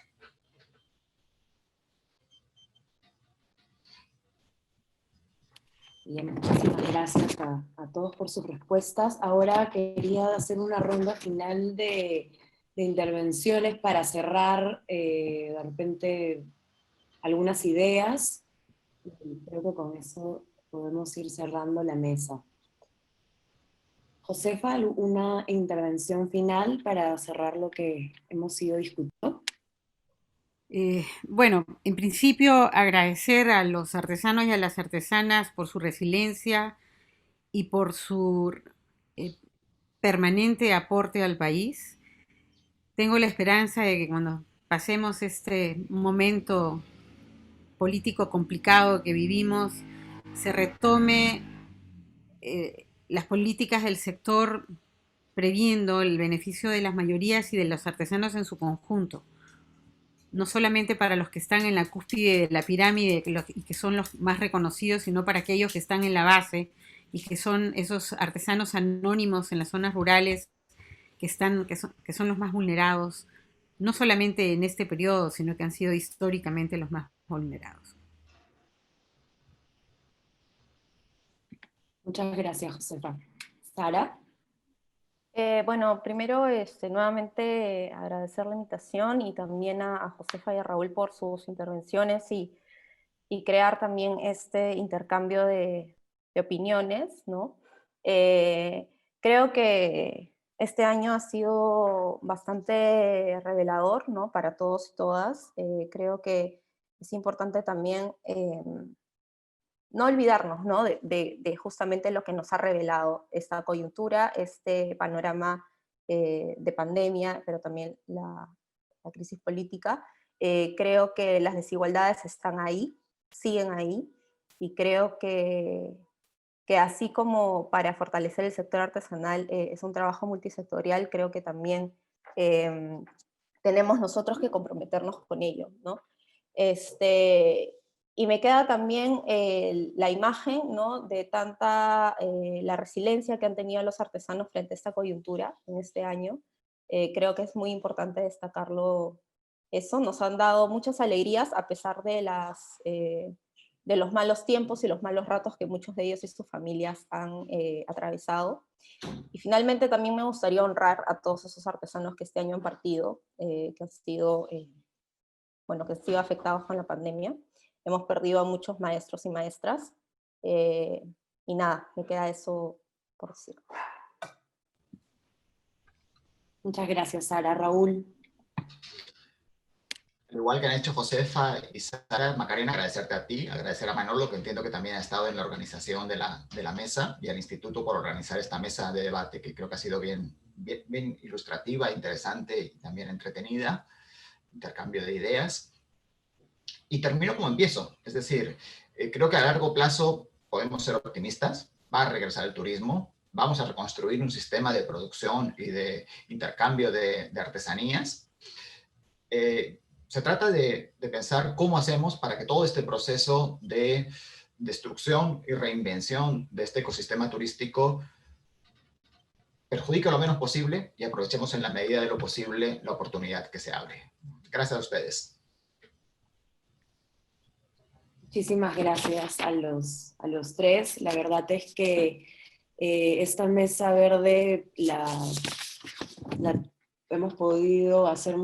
Bien, muchísimas gracias a todos por sus respuestas. Ahora quería hacer una ronda final de intervenciones para cerrar de repente algunas ideas. Y creo que con eso podemos ir cerrando la mesa. Josefa, ¿una intervención final para cerrar lo que hemos ido discutiendo? Bueno, en principio agradecer a los artesanos y a las artesanas por su resiliencia y por su eh, permanente aporte al país. Tengo la esperanza de que cuando pasemos este momento político complicado que vivimos, se retome las políticas del sector previendo el beneficio de las mayorías y de los artesanos en su conjunto. No solamente para los que están en la cúspide de la pirámide y que son los más reconocidos, sino para aquellos que están en la base y que son esos artesanos anónimos en las zonas rurales que son los más vulnerados, no solamente en este periodo, sino que han sido históricamente los más vulnerados. Muchas gracias, Josefa. Sara. Bueno, primero nuevamente agradecer la invitación y también a Josefa y a Raúl por sus intervenciones y crear también este intercambio de opiniones, ¿no? Creo que este año ha sido bastante revelador, ¿no? Para todos y todas. Creo que es importante también no olvidarnos, ¿no? De justamente lo que nos ha revelado esta coyuntura, este panorama de pandemia, pero también la crisis política. Creo que las desigualdades están ahí, siguen ahí, y creo que así como para fortalecer el sector artesanal es un trabajo multisectorial, creo que también tenemos nosotros que comprometernos con ello, ¿no? Y me queda también la imagen, ¿no? De tanta la resiliencia que han tenido los artesanos frente a esta coyuntura en este año. Creo que es muy importante destacarlo eso. Nos han dado muchas alegrías a pesar de los malos tiempos y los malos ratos que muchos de ellos y sus familias han atravesado. Y finalmente también me gustaría honrar a todos esos artesanos que este año han partido, que han sido afectados con la pandemia. Hemos perdido a muchos maestros y maestras, y nada, me queda eso por decir. Muchas gracias, Sara. Raúl. Al igual que han hecho Josefa y Sara, Macarena, agradecerte a ti, agradecer a Manolo, que entiendo que también ha estado en la organización de la mesa, y al Instituto por organizar esta mesa de debate, que creo que ha sido bien ilustrativa, interesante y también entretenida, intercambio de ideas. Y termino como empiezo, es decir, creo que a largo plazo podemos ser optimistas, va a regresar el turismo, vamos a reconstruir un sistema de producción y de intercambio de artesanías. Se trata de pensar cómo hacemos para que todo este proceso de destrucción y reinvención de este ecosistema turístico perjudique lo menos posible y aprovechemos en la medida de lo posible la oportunidad que se abre. Gracias a ustedes. Muchísimas gracias a los tres. La verdad es que esta mesa verde la hemos podido hacer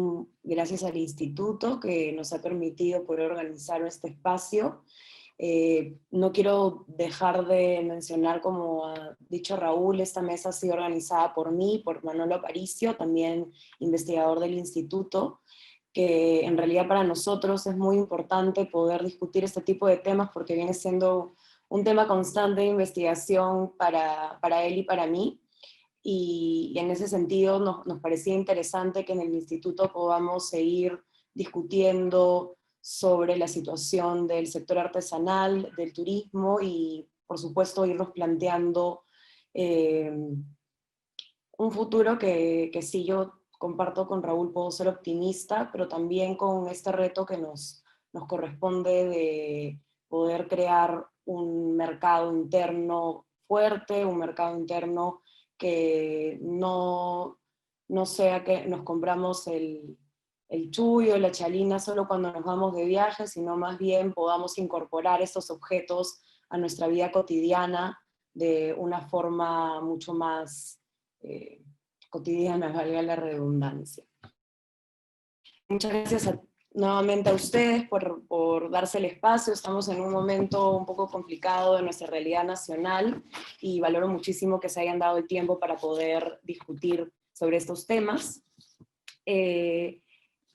gracias al instituto que nos ha permitido poder organizar este espacio. No quiero dejar de mencionar, como ha dicho Raúl, esta mesa ha sido organizada por mí, por Manolo Aparicio, también investigador del instituto, que en realidad para nosotros es muy importante poder discutir este tipo de temas porque viene siendo un tema constante de investigación para él y para mí. Y en ese sentido nos parecía interesante que en el instituto podamos seguir discutiendo sobre la situación del sector artesanal, del turismo, y por supuesto irnos planteando un futuro que sí, yo comparto con Raúl, puedo ser optimista, pero también con este reto que nos corresponde de poder crear un mercado interno fuerte, un mercado interno que no sea que nos compramos el chullo, la chalina solo cuando nos vamos de viaje, sino más bien podamos incorporar estos objetos a nuestra vida cotidiana de una forma mucho más cotidiana, valga la redundancia. Muchas gracias nuevamente a ustedes por darse el espacio. Estamos en un momento un poco complicado de nuestra realidad nacional y valoro muchísimo que se hayan dado el tiempo para poder discutir sobre estos temas.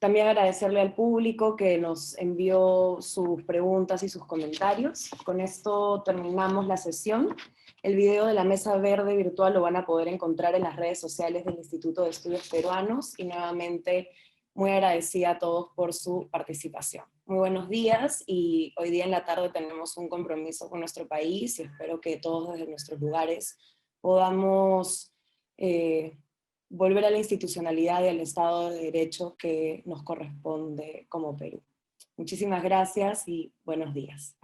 También agradecerle al público que nos envió sus preguntas y sus comentarios. Con esto terminamos la sesión. El video de la mesa verde virtual lo van a poder encontrar en las redes sociales del Instituto de Estudios Peruanos, y nuevamente muy agradecida a todos por su participación. Muy buenos días, y hoy día en la tarde tenemos un compromiso con nuestro país y espero que todos desde nuestros lugares podamos volver a la institucionalidad y al Estado de Derecho que nos corresponde como Perú. Muchísimas gracias y buenos días.